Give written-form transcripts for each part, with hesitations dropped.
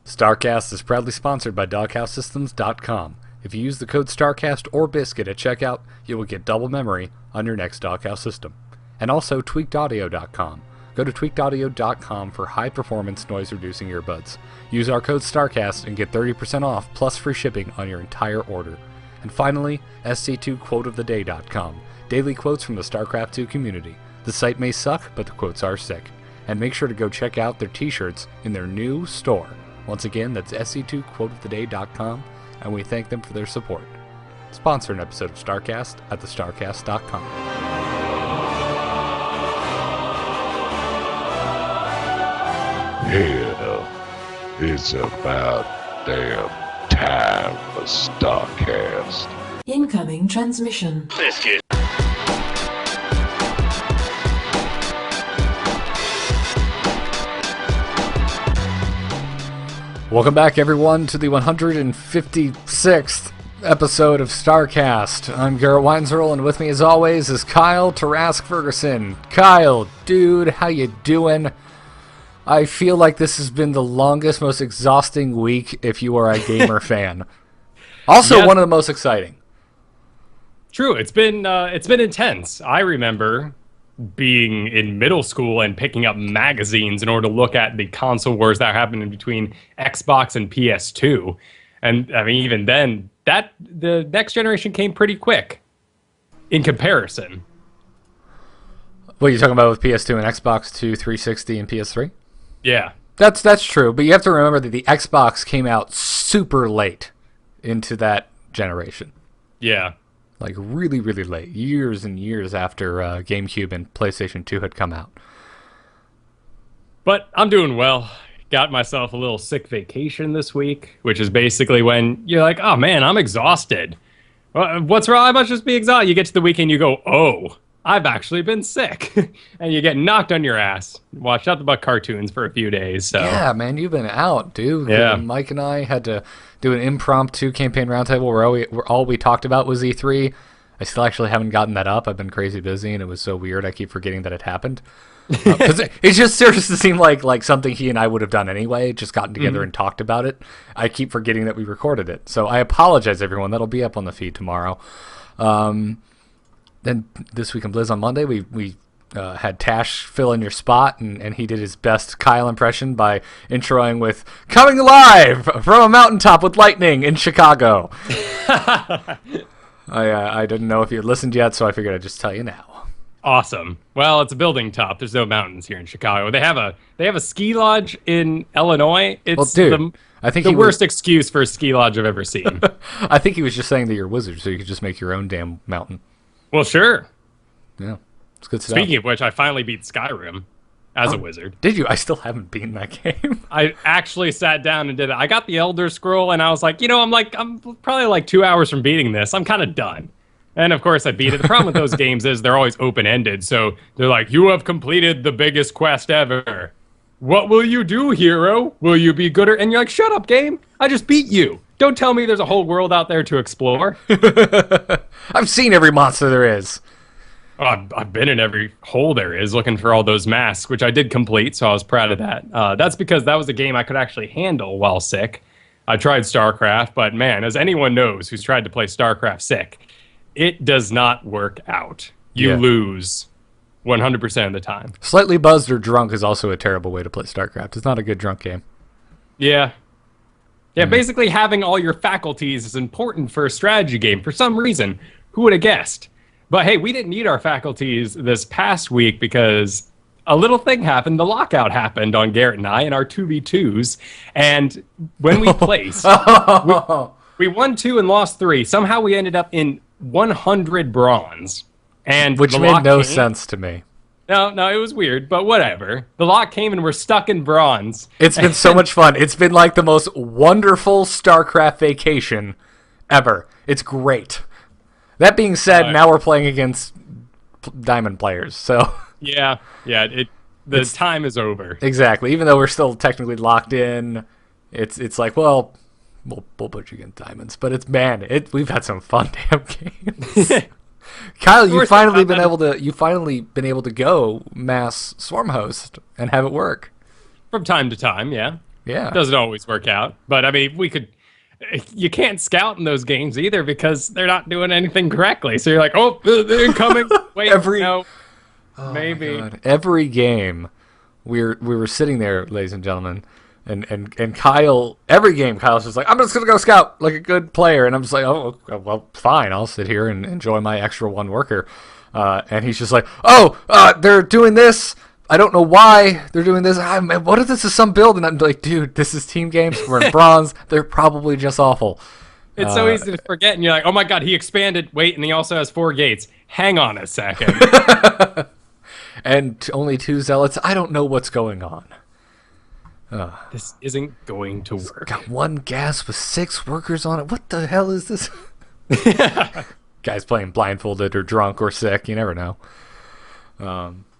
StarCast is proudly sponsored by DoghouseSystems.com. If you use the code StarCast or Biscuit at checkout, you will get double memory on your next Doghouse system. And also TweakedAudio.com. Go to TweakedAudio.com for high-performance noise-reducing earbuds. Use our code StarCast and get 30% off plus free shipping on your entire order. And finally, SC2QuoteOfTheDay.com. Daily quotes from the StarCraft 2 community. The site may suck, but the quotes are sick. And make sure to go check out their t-shirts in their new store. Once again, that's SC2QuoteOfTheDay.com, and we thank them for their support. Sponsor an episode of StarCast at thestarcast.com. Hell, it's about damn time for StarCast. Incoming transmission. Biscuit. Welcome back, everyone, to the 156th episode of StarCast. I'm Garrett Weinzierl, and with me, as always, is Kyle Tarrasque Fergusson. Kyle, dude, how you doing? I feel like this has been the longest, most exhausting week if you are a gamer fan. Also, one of the most exciting. True, it's been intense. I remember being in middle school and picking up magazines in order to look at the console wars that happened in between Xbox and PS2. And I mean, even then, the next generation came pretty quick in comparison. What are you talking about with PS2 and Xbox 2, 360, and PS3? Yeah. That's true, but you have to remember that the Xbox came out super late into that generation. Yeah. Like really, really late. Years and years after GameCube and PlayStation 2 had come out. But I'm doing well. Got myself a little sick vacation this week, which is basically when you're like, oh man, I'm exhausted. What's wrong? I must just be exhausted. You get to the weekend, you go, oh, I've actually been sick. And you get knocked on your ass. Watched nothing but cartoons for a few days. So yeah, man, you've been out, dude. Yeah. Mike and I had to do an impromptu campaign roundtable where all we talked about was E3. I still actually haven't gotten that up. I've been crazy busy, and it was so weird. I keep forgetting that it happened. Because it just serves to seem like something he and I would have done anyway, just gotten together and talked about it. I keep forgetting that we recorded it. So I apologize, everyone. That'll be up on the feed tomorrow. Then this week in Blizz on Monday, we had Tash fill in your spot, and he did his best Kyle impression by introing with "Coming live from a mountaintop with lightning in Chicago." I didn't know if you had listened yet, so I figured I'd just tell you now. awesome. Well, it's a building top. There's no mountains here in Chicago. They have a ski lodge in Illinois. It's I think the worst excuse for a ski lodge I've ever seen. I think he was just saying that you're a wizard, so you could just make your own damn mountain. Well, sure. Yeah, it's good stuff. Speaking of which, I finally beat Skyrim as a wizard. Did you? I still haven't beaten that game. I actually sat down and did it. I got the Elder Scroll, and I was like, I'm probably like 2 hours from beating this. I'm kind of done. And of course, I beat it. The problem with those games is they're always open-ended. So they're like, you have completed the biggest quest ever. What will you do, hero? Will you be gooder? And you're like, shut up, game. I just beat you. Don't tell me there's a whole world out there to explore. I've seen every monster there is. Oh, I've been in every hole there is looking for all those masks, which I did complete, so I was proud of that. That's because that was a game I could actually handle while sick. I tried StarCraft, but man, as anyone knows who's tried to play StarCraft sick, it does not work out. You lose 100% of the time. Slightly buzzed or drunk is also a terrible way to play StarCraft. It's not a good drunk game. Yeah. Yeah, basically having all your faculties is important for a strategy game for some reason. Who would have guessed? But hey, we didn't need our faculties this past week because a little thing happened. The lockout happened on Garrett and I in our 2v2s. And when we placed, we won 2 and lost 3. Somehow we ended up in 100 bronze. And which made no sense to me. No, it was weird, but whatever. The lock came and we're stuck in bronze. It's been so much fun. It's been like the most wonderful StarCraft vacation ever. It's great. That being said, now we're playing against diamond players, so... Yeah, the time is over. Exactly. Even though we're still technically locked in, it's like, well, we'll put you against diamonds. But we've had some fun damn games. Kyle, you've finally been able to go mass swarm host and have it work. From time to time, yeah. Yeah. Doesn't always work out, but I mean, you can't scout in those games either because they're not doing anything correctly. So you're like, oh, they're incoming. Wait, no, maybe. My God. Every game, we were sitting there, ladies and gentlemen, and Kyle, every game, Kyle's just like, I'm just going to go scout like a good player. And I'm just like, oh, well, fine. I'll sit here and enjoy my extra one worker. And he's just like, they're doing this. I don't know why they're doing this. What if this is some build? And I'm like, dude, this is team games. We're in bronze. They're probably just awful. It's so easy to forget. And you're like, oh my God, he expanded. Wait, and he also has 4 gates. Hang on a second. And only 2 zealots. I don't know what's going on. This isn't going to work. Got 1 gas with 6 workers on it. What the hell is this? Guys playing blindfolded or drunk or sick. You never know.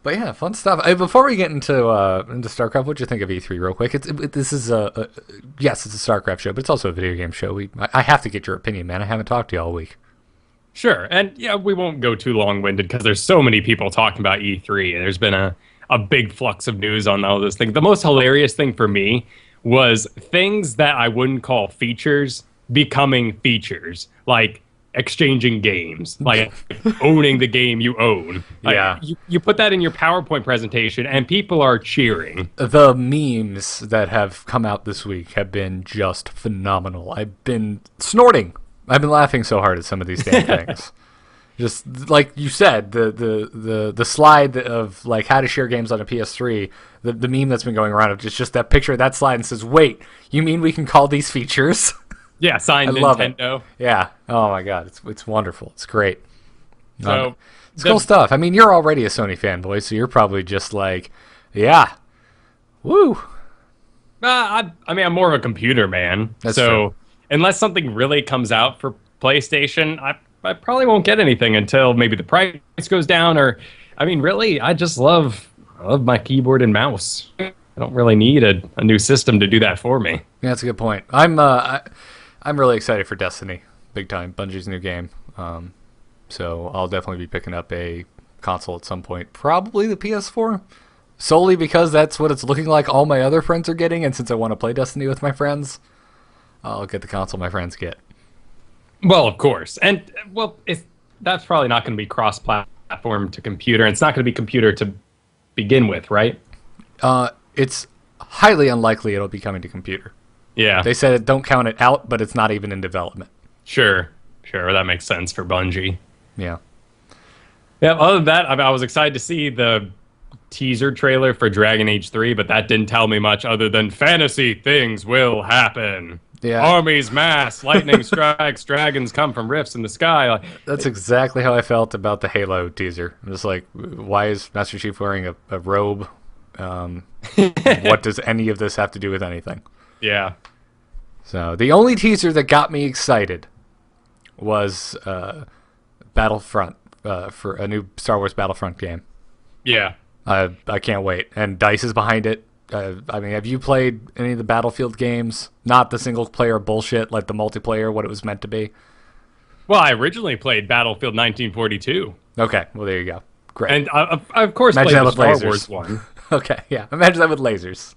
But yeah, fun stuff. Before we get into StarCraft, what'd you think of E3 real quick? This is yes, it's a StarCraft show, but it's also a video game show. I have to get your opinion, man. I haven't talked to you all week. Sure, and yeah, we won't go too long-winded because there's so many people talking about E3, and there's been a big flux of news on all this thing. The most hilarious thing for me was things that I wouldn't call features becoming features, like exchanging games, like owning the game you own. Yeah. You put that in your PowerPoint presentation and people are cheering. The memes that have come out this week have been just phenomenal. I've been snorting. I've been laughing so hard at some of these damn things. Just like you said, the slide of like how to share games on a PS3, the meme that's been going around of just that picture of that slide and says, wait, you mean we can call these features? Yeah, signed I love Nintendo. It. Yeah. Oh my God, it's wonderful. It's great. So it's cool stuff. I mean, you're already a Sony fanboy, so you're probably just like, yeah, woo. I mean, I'm more of a computer man. That's so true. Unless something really comes out for PlayStation, I probably won't get anything until maybe the price goes down. Or, I mean, really, I just love my keyboard and mouse. I don't really need a new system to do that for me. Yeah, that's a good point. I'm really excited for Destiny, big time. Bungie's new game. So I'll definitely be picking up a console at some point. Probably the PS4. Solely because that's what it's looking like all my other friends are getting. And since I want to play Destiny with my friends, I'll get the console my friends get. Well, of course. And, well, that's probably not going to be cross-platform to computer. And it's not going to be computer to begin with, right? It's highly unlikely it'll be coming to computer. Yeah. They said don't count it out, but it's not even in development. Sure. That makes sense for Bungie. Yeah. Yeah, other than that, I was excited to see the teaser trailer for Dragon Age 3, but that didn't tell me much other than fantasy things will happen. Yeah. Armies mass, lightning strikes, dragons come from rifts in the sky. That's exactly how I felt about the Halo teaser. I'm just like, why is Master Chief wearing a robe? What does any of this have to do with anything? Yeah. So the only teaser that got me excited was Battlefront for a new Star Wars Battlefront game. Yeah. I can't wait. And DICE is behind it. I mean, have you played any of the Battlefield games? Not the single-player bullshit, like the multiplayer, what it was meant to be? Well, I originally played Battlefield 1942. Okay, well, there you go. Great. And I of course, Imagine played that the with Star lasers. Wars one. Okay, yeah. Imagine that with lasers.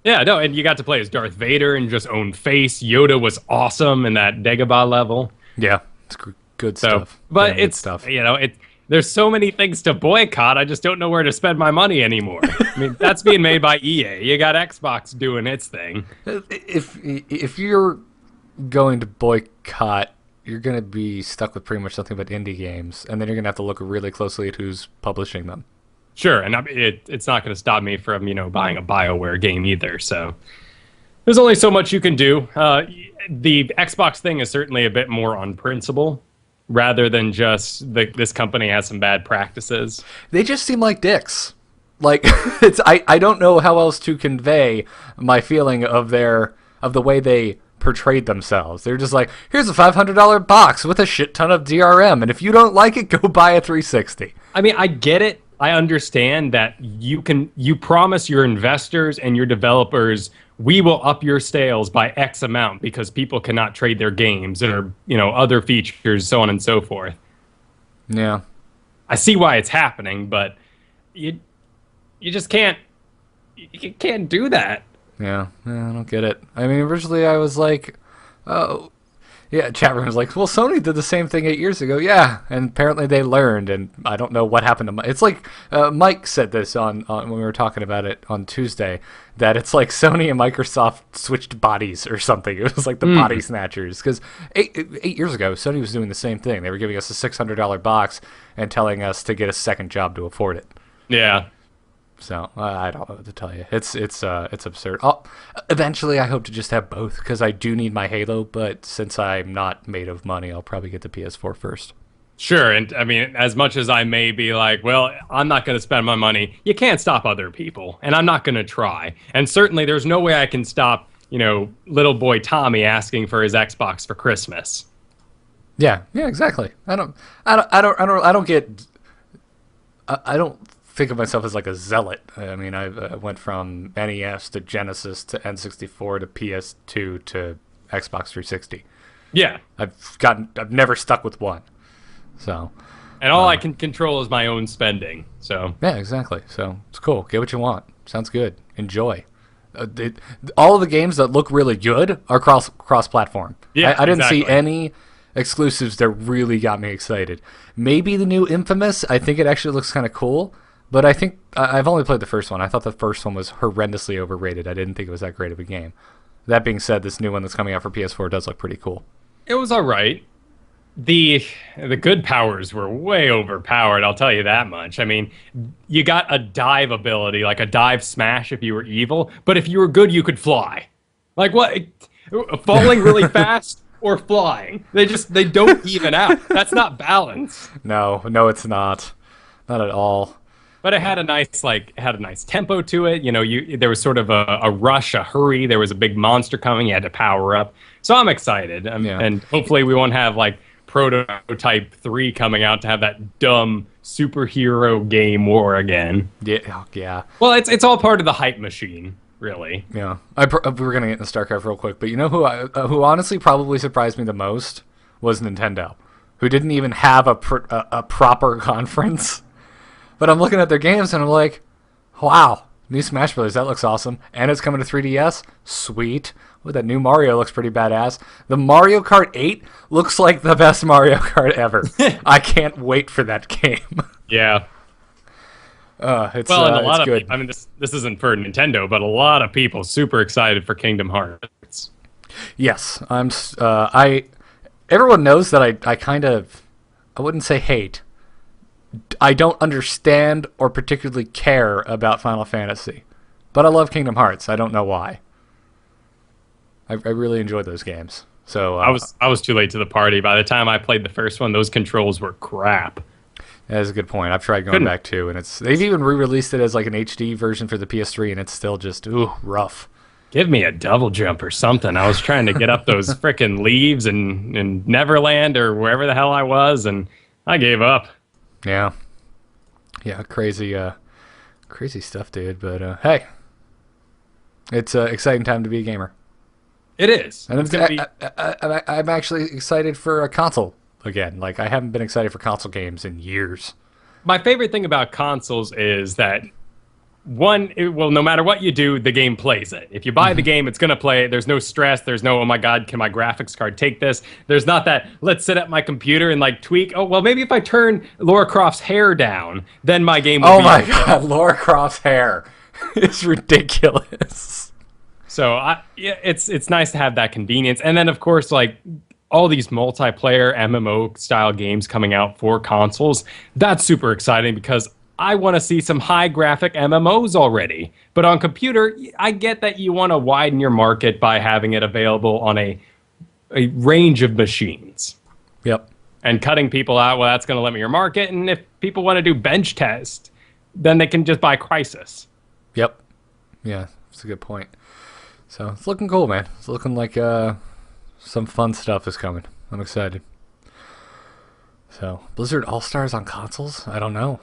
Yeah, no, and you got to play as Darth Vader and just own face. Yoda was awesome in that Dagobah level. Yeah, it's good stuff. But Damn it's, good stuff. There's so many things to boycott, I just don't know where to spend my money anymore. I mean, that's being made by EA. You got Xbox doing its thing. If you're going to boycott, you're going to be stuck with pretty much nothing but indie games, and then you're going to have to look really closely at who's publishing them. Sure, and it's not going to stop me from, buying a BioWare game either, so there's only so much you can do. The Xbox thing is certainly a bit more on principle, rather than just this company has some bad practices. They just seem like dicks. Like I don't know how else to convey my feeling of the way they portrayed themselves. They're just like, here's a $500 box with a shit ton of DRM, and if you don't like it, go buy a 360. I mean, I get it. I understand that you promise your investors and your developers, we will up your sales by X amount because people cannot trade their games or, other features, so on and so forth. Yeah. I see why it's happening, but you just can't do that. Yeah, I don't get it. I mean, originally I was like, oh, yeah, chat room was like, well, Sony did the same thing 8 years ago. Yeah, and apparently they learned, and I don't know what happened to Mike. It's like Mike said this on when we were talking about it on Tuesday, that it's like Sony and Microsoft switched bodies or something. It was like the body snatchers. Because eight years ago, Sony was doing the same thing. They were giving us a $600 box and telling us to get a second job to afford it. Yeah. So I don't know what to tell you. It's absurd. Eventually, I hope to just have both because I do need my Halo. But since I'm not made of money, I'll probably get the PS4 first. Sure, and I mean, as much as I may be like, well, I'm not going to spend my money, you can't stop other people, and I'm not going to try. And certainly, there's no way I can stop, little boy Tommy asking for his Xbox for Christmas. Yeah, exactly. I don't think of myself as like a zealot. I mean, I went from NES to Genesis to N64 to PS2 to Xbox 360. Yeah, I've never stuck with one. So, and all I can control is my own spending. So yeah, exactly. So it's cool. Get what you want. Sounds good. Enjoy. All of the games that look really good are cross-platform. Yeah, I didn't see exactly. any exclusives that really got me excited. Maybe the new Infamous. I think it actually looks kind of cool. But I think I've only played the first one. I thought the first one was horrendously overrated. I didn't think it was that great of a game. That being said, this new one that's coming out for PS4 does look pretty cool. it was all right. The good powers were way overpowered, I'll tell you that much. I mean, you got a dive ability, like a dive smash if you were evil, but if you were good, you could fly. Like what? Falling really fast or flying? They don't even out. That's not balance. No, it's not. Not at all. But it had a nice tempo to it. You know, there was sort of a rush, a hurry. There was a big monster coming. You had to power up. So I'm excited. Yeah. And hopefully we won't have like Prototype 3 coming out to have that dumb superhero game war again. Yeah. Well, it's all part of the hype machine, really. Yeah. We were gonna get into StarCraft real quick, but you know who honestly probably surprised me the most was Nintendo, who didn't even have a proper conference. But I'm looking at their games and I'm like, wow, new Smash Bros. That looks awesome, and it's coming to 3DS. Sweet. Ooh, that new Mario looks pretty badass. The Mario Kart 8 looks like the best Mario Kart ever. I can't wait for that game. Yeah. And a lot of good. people, I mean, this isn't for Nintendo, but a lot of people super excited for Kingdom Hearts. Yes, everyone knows that I wouldn't say hate. I don't understand or particularly care about Final Fantasy, but I love Kingdom Hearts. I don't know why. I really enjoyed those games. So I was too late to the party. By the time I played the first one, those controls were crap. That's a good point. I've tried going back too, and they've even re-released it as like an HD version for the PS3, and it's still just rough. Give me a double jump or something. I was trying to get up those frickin' leaves in Neverland or wherever the hell I was, and I gave up. Yeah, crazy stuff, dude. But hey, it's an exciting time to be a gamer. It is. And it's gonna be... I'm actually excited for a console again. Like, I haven't been excited for console games in years. My favorite thing about consoles is that no matter what you do, the game plays it. If you buy the game, it's going to play it. There's no stress. There's no, oh my God, can my graphics card take this? There's not that, let's sit at my computer and like tweak. Oh, well, maybe if I turn Lara Croft's hair down, then my game will be... Oh my God, Lara Croft's hair is ridiculous. So it's nice to have that convenience. And then, of course, like all these multiplayer MMO style games coming out for consoles, that's super exciting because I want to see some high graphic MMOs already. But on computer, I get that you want to widen your market by having it available on a range of machines. Yep. And cutting people out, well, that's going to limit your market. And if people want to do bench test, then they can just buy Crysis. Yep. Yeah, that's a good point. So it's looking cool, man. It's looking like some fun stuff is coming. I'm excited. So Blizzard All-Stars on consoles? I don't know.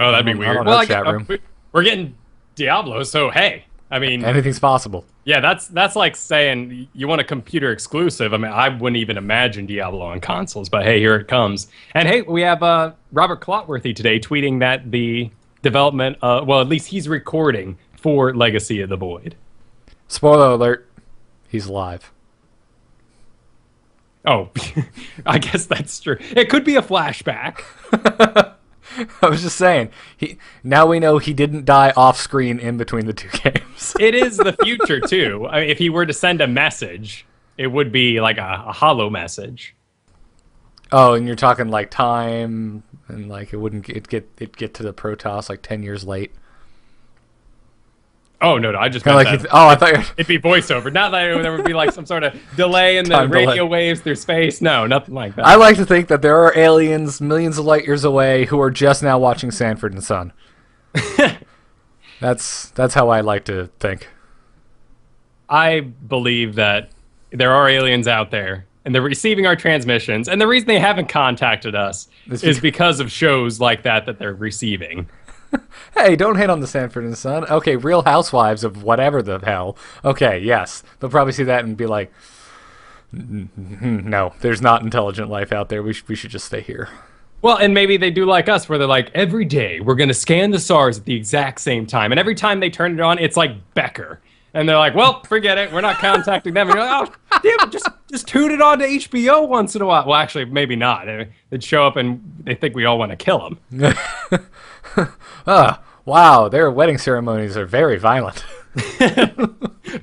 Oh, that'd be weird. I don't know, chat room. We're getting Diablo, so hey, I mean... Anything's possible. Yeah, that's like saying you want a computer exclusive. I mean, I wouldn't even imagine Diablo on consoles, but hey, here it comes. And hey, we have Robert Clotworthy today tweeting that the development, well, at least he's recording for Legacy of the Void. Spoiler alert, he's alive. Oh, I guess that's true. It could be a flashback. I was just saying, now we know he didn't die off screen in between the two games. It is the future, too. I mean, if he were to send a message, it would be like a hollow message. Oh, and you're talking like time, and like it'd get to the Protoss like 10 years late. Oh, no, I just meant Like that. I thought It'd be voiceover. Not that there would be like some sort of delay in the Time delay. radio waves through space. No, nothing like that. I like to think that there are aliens millions of light years away who are just now watching Sanford and Son. That's how I like to think. I believe that there are aliens out there, and they're receiving our transmissions, and the reason they haven't contacted us is because of shows like that they're receiving. Hey, don't hate on the Sanford and Son. Okay, Real Housewives of whatever the hell. Okay, yes. They'll probably see that and be like, no, there's not intelligent life out there. We should just stay here. Well, and maybe they do like us, where they're like, every day we're going to scan the SARS at the exact same time. And every time they turn it on, it's like Becker. And they're like, well, forget it. We're not contacting them. And you're like, oh, damn it, just tune it on to HBO once in a while. Well, actually, maybe not. They'd show up and they think we all want to kill them. Wow, their wedding ceremonies are very violent.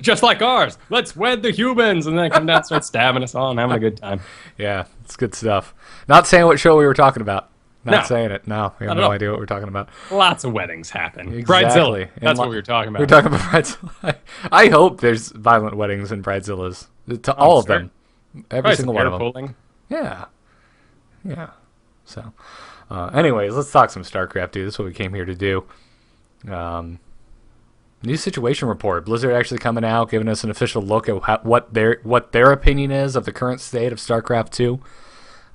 Just like ours. Let's wed the humans. And then they come down and start stabbing us all and having a good time. Yeah, it's good stuff. Not saying what show we were talking about. Not No. saying it. No, we have no idea what we're talking about. Lots of weddings happen. Exactly. Bridezilla. That's what we were talking about. We're talking about Bridezilla. I hope there's violent weddings in Bridezillas. To all of them. Every Probably single some one of hair them. pulling. Yeah. Yeah. So, anyways, let's talk some StarCraft, dude. That's what we came here to do. New situation report. Blizzard actually coming out, giving us an official look at what their opinion is of the current state of StarCraft 2.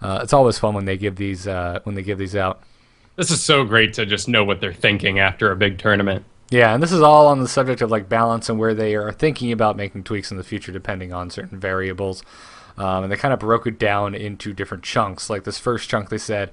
It's always fun when they give these out. This is so great to just know what they're thinking after a big tournament. Yeah, and this is all on the subject of like balance and where they are thinking about making tweaks in the future depending on certain variables. And they kind of broke it down into different chunks. Like this first chunk, they said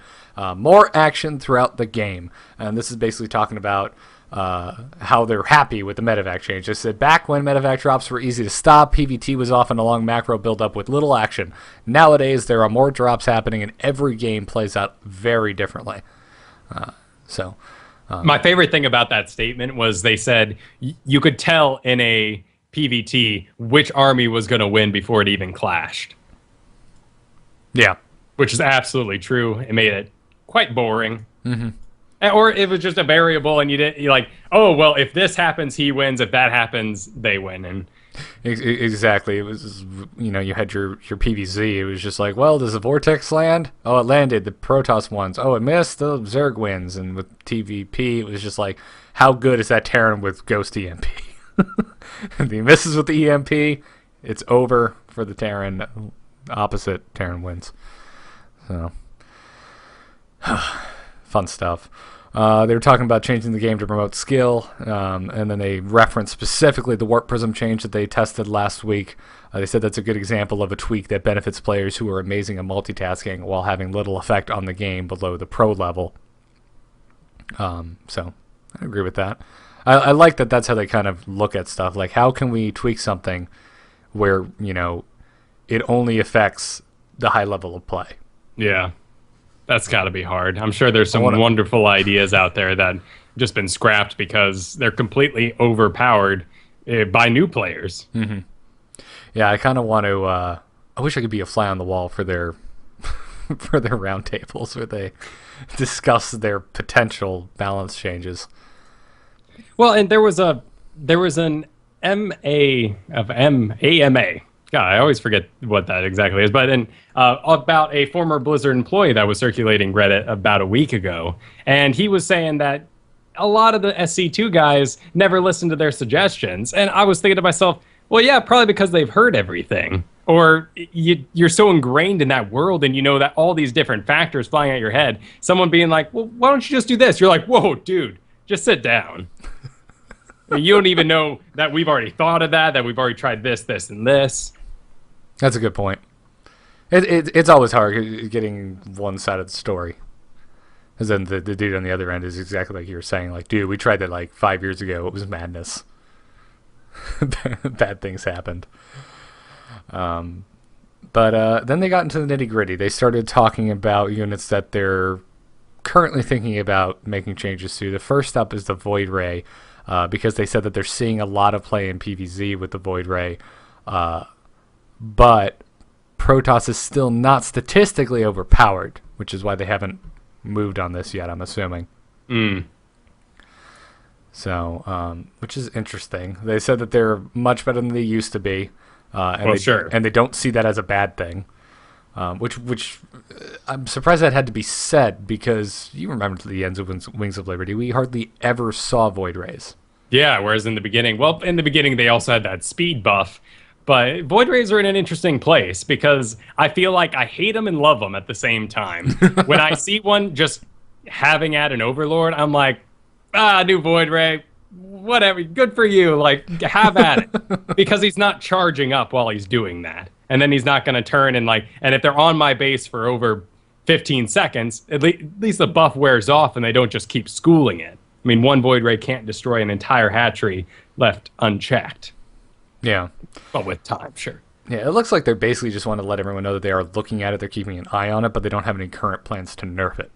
more action throughout the game, and this is basically talking about how they're happy with the medevac change. They said back when medevac drops were easy to stop, PvT was often a long macro build-up with little action. Nowadays, there are more drops happening, and every game plays out very differently. My favorite thing about that statement was they said you could tell in a PvT which army was going to win before it even clashed. Yeah. Which is absolutely true. It made it quite boring. Mm-hmm. Or it was just a variable, and you're like, oh, well, if this happens, he wins. If that happens, they win. And exactly. It was, you had your PVZ. It was just like, well, does the Vortex land? Oh, it landed. The Protoss wins. Oh, it missed. The Zerg wins. And with TVP, it was just like, how good is that Terran with Ghost EMP? If he misses with the EMP, it's over for the Terran. Opposite Terran wins. So, fun stuff. They were talking about changing the game to promote skill, and then they referenced specifically the Warp Prism change that they tested last week. They said that's a good example of a tweak that benefits players who are amazing at multitasking while having little effect on the game below the pro level. So I agree with that. I like that that's how they kind of look at stuff. Like, how can we tweak something where, it only affects the high level of play? yeah, that's got to be hard. I'm sure there's some wonderful ideas out there that just been scrapped because they're completely overpowered by new players. Mm-hmm. Yeah, I kind of want to. I wish I could be a fly on the wall for their for their roundtables where they discuss their potential balance changes. Well, and there was an AMA. God, I always forget what that exactly is. But then about a former Blizzard employee that was circulating Reddit about a week ago, and he was saying that a lot of the SC2 guys never listened to their suggestions. And I was thinking to myself, well, yeah, probably because they've heard everything. Or you're so ingrained in that world and you know that all these different factors flying at your head. Someone being like, well, why don't you just do this? You're like, whoa, dude, just sit down. You don't even know that we've already thought of that we've already tried this, this, and this. That's a good point. It's always hard getting one side of the story. Because then the dude on the other end is exactly like you were saying. Like, dude, we tried that like 5 years ago. It was madness. bad things happened. But then they got into the nitty-gritty. They started talking about units that they're currently thinking about making changes to. The first up is the Void Ray, because they said that they're seeing a lot of play in PvZ with the Void Ray, but Protoss is still not statistically overpowered, which is why they haven't moved on this yet, I'm assuming. So, which is interesting. They said that they're much better than they used to be, and they don't see that as a bad thing. Which I'm surprised that had to be said, because you remember to the ends of Wings of Liberty, we hardly ever saw Void Rays. Yeah, whereas in the beginning they also had that speed buff. But Void Rays are in an interesting place because I feel like I hate them and love them at the same time. When I see one just having at an Overlord, I'm like, new Void Ray, whatever, good for you, like, have at it. Because he's not charging up while he's doing that. And then he's not going to turn and if they're on my base for over 15 seconds, at least the buff wears off and they don't just keep schooling it. I mean, one Void Ray can't destroy an entire hatchery left unchecked. Yeah. But with time, sure. Yeah, it looks like they basically just want to let everyone know that they are looking at it, they're keeping an eye on it, but they don't have any current plans to nerf it.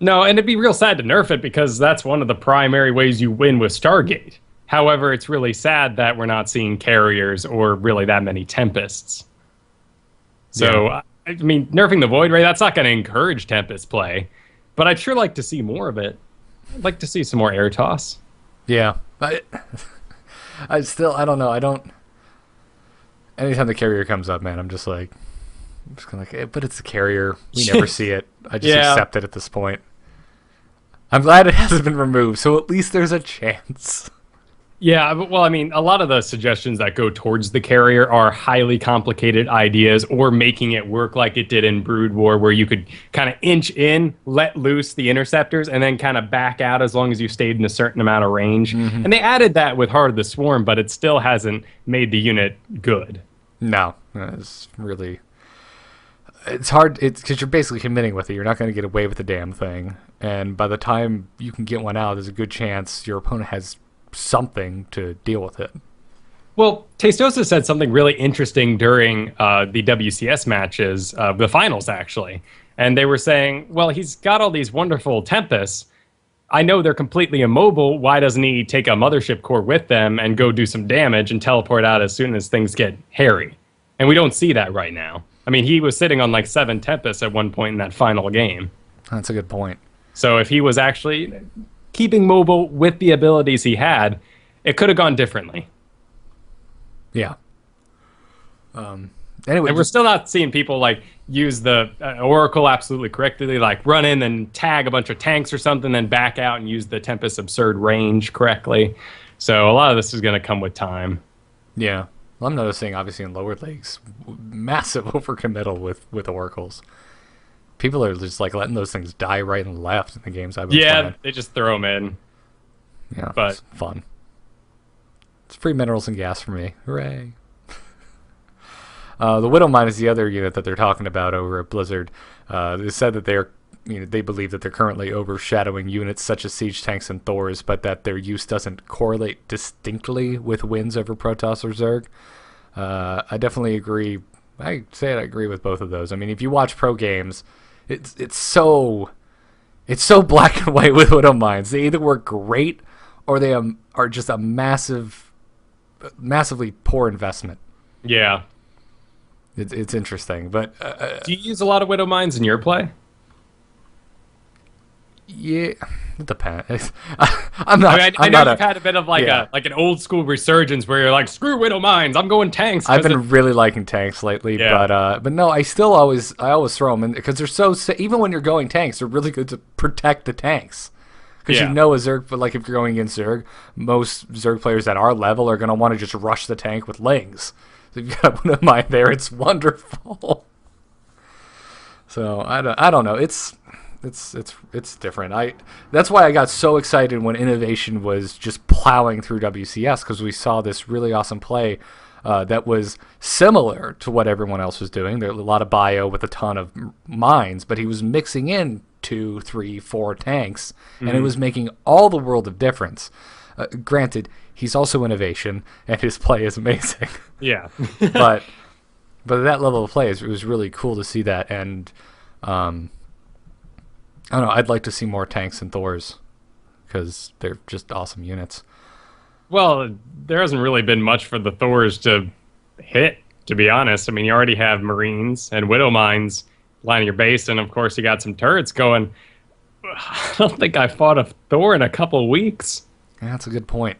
No, and it'd be real sad to nerf it because that's one of the primary ways you win with Stargate. However, it's really sad that we're not seeing carriers or really that many Tempests. So, yeah. I mean, nerfing the Void Ray, that's not going to encourage Tempest play, but I'd sure like to see more of it. I'd like to see some more air toss. Yeah. I don't know. Anytime the carrier comes up, man, I'm just kind of like, but it's a carrier. We never see it. I just accept it at this point. I'm glad it hasn't been removed, so at least there's a chance. Yeah, well, I mean, a lot of the suggestions that go towards the carrier are highly complicated ideas, or making it work like it did in Brood War, where you could kind of inch in, let loose the interceptors, and then kind of back out as long as you stayed in a certain amount of range. Mm-hmm. And they added that with Heart of the Swarm, but it still hasn't made the unit good. No, it's hard. It's because you're basically committing with it. You're not going to get away with the damn thing. And by the time you can get one out, there's a good chance your opponent has something to deal with it. Well, Testosa said something really interesting during the WCS matches, the finals actually, and they were saying, well, he's got all these wonderful Tempests. I know they're completely immobile. Why doesn't he take a mothership core with them and go do some damage and teleport out as soon as things get hairy? And we don't see that right now. I mean, he was sitting on 7 Tempests at one point in that final game. That's a good point. So if he was actually keeping mobile with the abilities he had, it could have gone differently. Yeah. Anyway, and we're still not seeing people use the Oracle absolutely correctly, run in and tag a bunch of tanks or something, then back out and use the Tempest absurd range correctly. So a lot of this is going to come with time. Yeah. Well, I'm noticing, obviously, in lower leagues, massive overcommittal with Oracles. People are just letting those things die right and left in the games I've been playing. Yeah, they just throw them in. Yeah, but it's fun. It's free minerals and gas for me. Hooray. The Widow Mine is the other unit that they're talking about over at Blizzard. They said that they believe that they're currently overshadowing units such as Siege Tanks and Thors, but that their use doesn't correlate distinctly with wins over Protoss or Zerg. I definitely agree. I agree with both of those. I mean, if you watch pro games, it's so black and white with Widow Mines. They either work great or they are just a massively poor investment. Yeah. It's interesting, but do you use a lot of Widow Mines in your play? Yeah, it depends. I'm not. I know you've had a bit of an old school resurgence where you're screw Widow Mines, I'm going tanks. I've been really liking tanks lately, but no, I always throw them in because they're so. Even when you're going tanks, they're really good to protect the tanks. Because you know a Zerg, but if you're going against Zerg, most Zerg players at our level are going to want to just rush the tank with Lings. So if you've got one of mine there, it's wonderful. So I don't know. It's different. That's why I got so excited when Innovation was just plowing through WCS, because we saw this really awesome play that was similar to what everyone else was doing. There was a lot of bio with a ton of mines, but he was mixing in 2, 3, 4 tanks, and it was making all the world of difference. Granted, he's also innovation, and his play is amazing. Yeah. but at that level of play, it was really cool to see that, and I don't know, I'd like to see more tanks and Thors, because they're just awesome units. Well, there hasn't really been much for the Thors to hit, to be honest. I mean, you already have Marines and Widow Mines lining your base, and of course you got some turrets going. I don't think I fought a Thor in a couple of weeks. Yeah, that's a good point.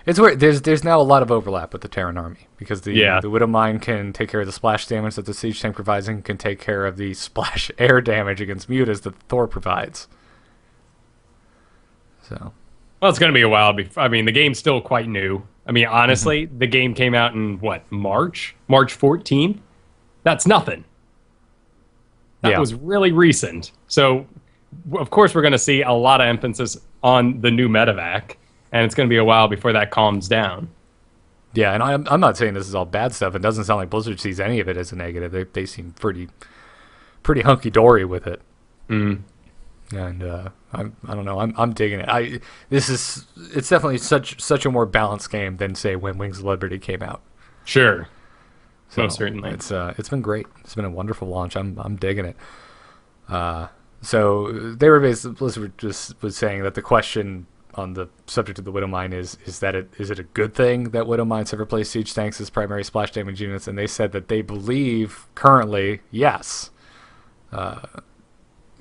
It's weird. There's now a lot of overlap with the Terran army, because the Widow Mine can take care of the splash damage that the siege tank provides, and can take care of the splash air damage against mutas that Thor provides. So, well, it's going to be a while before. I mean, the game's still quite new. I mean, honestly, the game came out in what, March 14th. That's nothing. That was really recent. So, of course, we're going to see a lot of emphasis on the new medevac, and it's going to be a while before that calms down. Yeah, and I'm not saying this is all bad stuff. It doesn't sound like Blizzard sees any of it as a negative. They seem pretty hunky-dory with it. Mm. And I don't know. I'm digging it. It's definitely such a more balanced game than, say, when Wings of Liberty came out. Sure. So most certainly. It's been great. It's been a wonderful launch. I'm digging it. So they were basically, Blizzard just was saying that the question on the subject of the Widow Mine is it a good thing that Widow Mines have replaced siege tanks as primary splash damage units? And they said that they believe currently yes.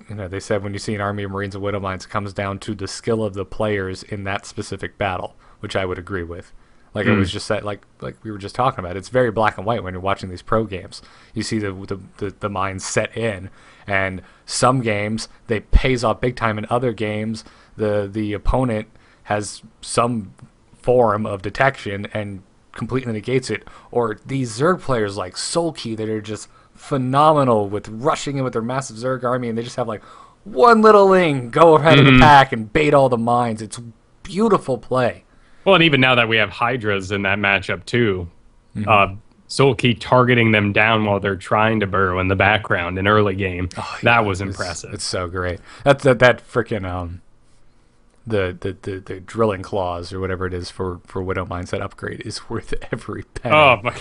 They said when you see an army of Marines and Widow Mines, it comes down to the skill of the players in that specific battle, which I would agree with. Like it was just said, like we were just talking about. It's very black and white when you're watching these pro games. You see the mines set in, and some games they pays off big time. In other games, the opponent has some form of detection and completely negates it. Or these Zerg players like Soulkey that are just phenomenal with rushing in with their massive Zerg army, and they just have like one little thing go ahead of the pack and bait all the mines. It's beautiful play. Well, and even now that we have Hydras in that matchup too, Soulkey targeting them down while they're trying to burrow in the background in early game, that was impressive. It's so great. That freaking the drilling claws or whatever it is for Widow Mines, that upgrade is worth every penny. Oh my!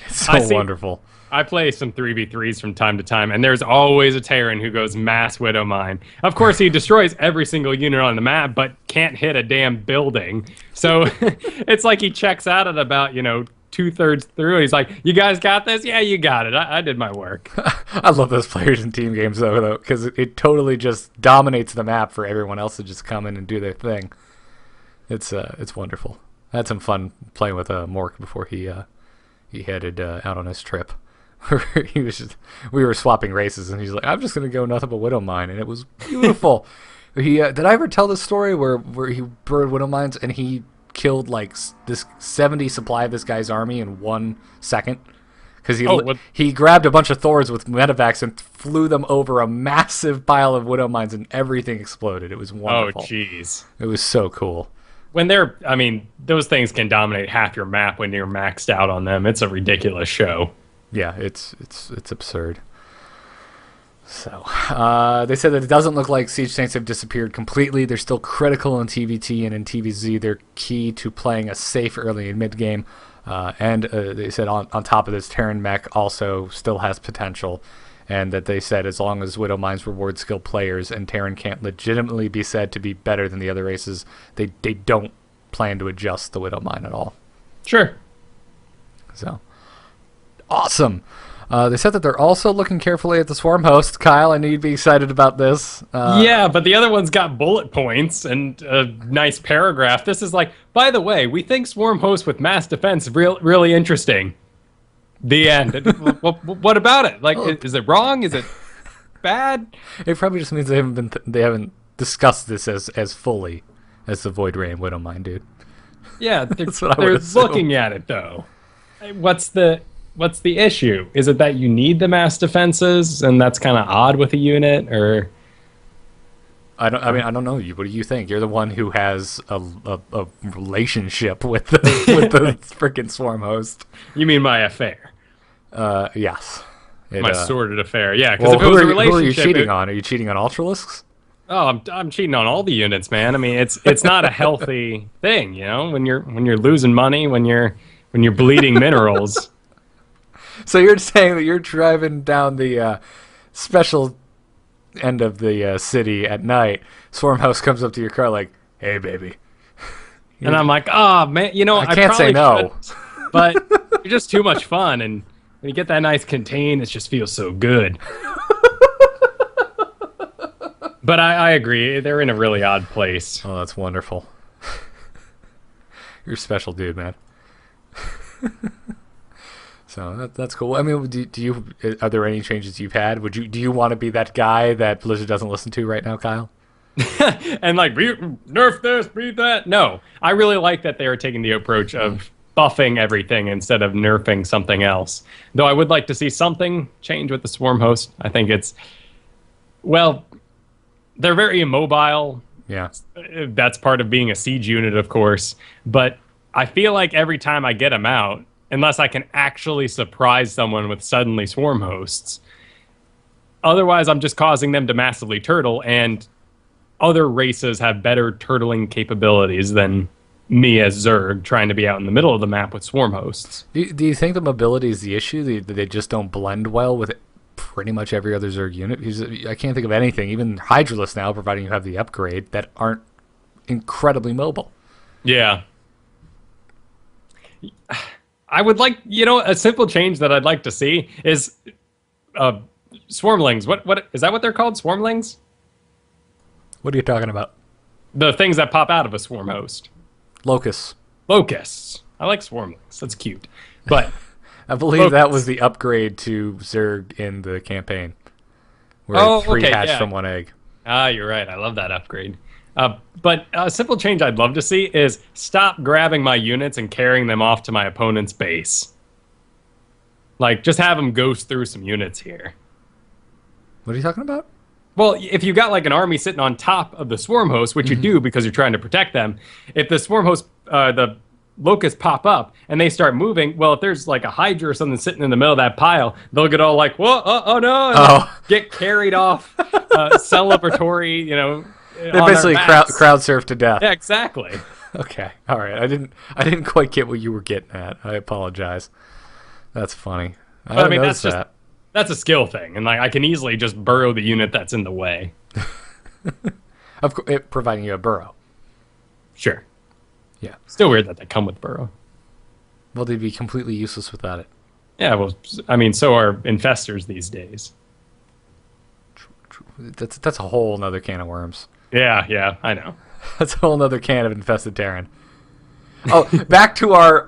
It's so wonderful. I play some 3v3s from time to time, and there's always a Terran who goes mass Widow Mine. Of course, he destroys every single unit on the map, but can't hit a damn building. So it's like he checks out at about, 2/3 through, and he's like, "You guys got this? Yeah, you got it. I did my work." I love those players in team games, though, because it totally just dominates the map for everyone else to just come in and do their thing. It's wonderful. I had some fun playing with Mork before he headed out on his trip. We were swapping races, and he's like, "I'm just gonna go nothing but Widow Mine," and it was beautiful. Did I ever tell this story where he burrowed Widow Mines and he killed like this 70 supply of this guy's army in 1 second? Because he grabbed a bunch of Thors with medevacs and flew them over a massive pile of Widow Mines, and everything exploded. It was wonderful. Oh, jeez. It was so cool. When those things can dominate half your map when you're maxed out on them. It's a ridiculous show. Yeah, it's absurd. So, they said that it doesn't look like siege tanks have disappeared completely. They're still critical in TvT and in TvZ. They're key to playing a safe early and mid game. And they said on top of this, Terran Mech also still has potential. And that they said as long as Widow Mines reward skilled players and Terran can't legitimately be said to be better than the other races, they don't plan to adjust the Widow Mine at all. Sure. So, awesome. They said that they're also looking carefully at the Swarm Host. Kyle, I know you'd be excited about this. Yeah, but the other one's got bullet points and a nice paragraph. This is like, by the way, we think Swarm Host with mass defense is really interesting. The end. What about it? Like, is it wrong? Is it bad? It probably just means they haven't discussed this as fully as the Void Ray and Widow Mine, dude. Yeah, they're looking at it though. What's the issue? Is it that you need the mass defenses, and that's kind of odd with a unit, or? I don't know. What do you think? You're the one who has a relationship with the freaking Swarm Host. You mean my affair? Yes. My sordid affair. Yeah, because if it was a relationship, who are you cheating on? Are you cheating on Ultralisks? Oh, I'm cheating on all the units, man. I mean, it's not a healthy thing, you know, when you're losing money, when you're bleeding minerals. So you're saying that you're driving down the special end of the city at night. Swarmhouse comes up to your car like, "Hey, baby," And I'm like, oh man, you know, I can't say no. But you're just too much fun, and when you get that nice contain, it just feels so good. But I agree, they're in a really odd place. Oh, that's wonderful. You're a special dude, man. So that's cool. I mean, are there any changes you've had? Do you want to be that guy that Blizzard doesn't listen to right now, Kyle? And like, nerf this, beat that. No, I really like that they are taking the approach of buffing everything instead of nerfing something else. Though I would like to see something change with the Swarm Host. I think they're very immobile. Yeah. That's part of being a siege unit, of course. But I feel like every time I get them out, unless I can actually surprise someone with suddenly Swarm Hosts, otherwise I'm just causing them to massively turtle, and other races have better turtling capabilities than me as Zerg trying to be out in the middle of the map with Swarm Hosts. Do you think the mobility is the issue? They just don't blend well with pretty much every other Zerg unit? Because I can't think of anything, even Hydralisk now, providing you have the upgrade, that aren't incredibly mobile. Yeah. I would like, a simple change that I'd like to see is Swarmlings. What is that what they're called? Swarmlings? What are you talking about? The things that pop out of a Swarm Host. Locusts. Locusts. I like Swarmlings. That's cute. But I believe that was the upgrade to Zerg in the campaign. Where it pre-hatched from one egg. Ah, you're right. I love that upgrade. But a simple change I'd love to see is stop grabbing my units and carrying them off to my opponent's base. Like, just have them ghost through some units here. What are you talking about? Well, if you got like an army sitting on top of the Swarm Host, which you do because you're trying to protect them, if the Swarm Host, the Locusts pop up and they start moving, well, if there's like a Hydra or something sitting in the middle of that pile, they'll get all like, whoa, oh no, and get carried off celebratory, They basically crowd surf to death. Yeah, exactly. Okay, all right. I didn't quite get what you were getting at. I apologize. That's funny. I mean, that's a skill thing, and like I can easily just burrow the unit that's in the way. Of course, providing you a burrow. Sure. Yeah. Still weird that they come with burrow. Well, they'd be completely useless without it. Yeah. Well, I mean, so are infestors these days. That's a whole nother can of worms. Yeah, I know. That's a whole nother can of infested Terran. Oh, back to our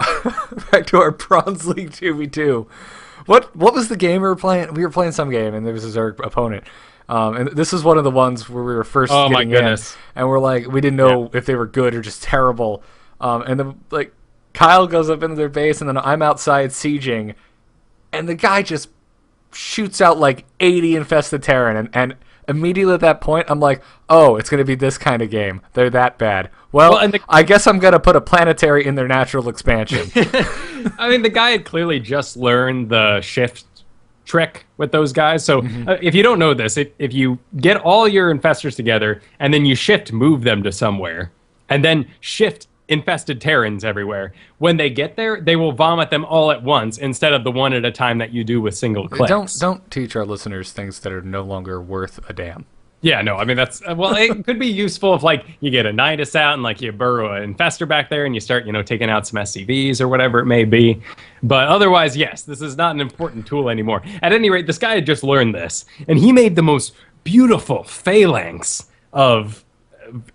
Bronze League 2v2. What was the game we were playing? We were playing some game, and there was our opponent. And this is one of the ones where we were first getting in, and we're like, we didn't know if they were good or just terrible. And then like Kyle goes up into their base, and then I'm outside sieging, and the guy just shoots out like 80 infested Terran, and immediately at that point, I'm like, oh, it's going to be this kind of game. They're that bad. Well, I guess I'm going to put a planetary in their natural expansion. I mean, the guy had clearly just learned the shift trick with those guys. So if you don't know this, if you get all your infestors together and then you shift move them to somewhere and then shift infested Terrans everywhere, when they get there, they will vomit them all at once instead of the one at a time that you do with single clicks. Don't teach our listeners things that are no longer worth a damn. Yeah, no, I mean, that's, well, it could be useful if, like, you get a Nidus out and, like, you burrow an infestor back there and you start, taking out some SCVs or whatever it may be. But otherwise, yes, this is not an important tool anymore. At any rate, this guy had just learned this, and he made the most beautiful phalanx of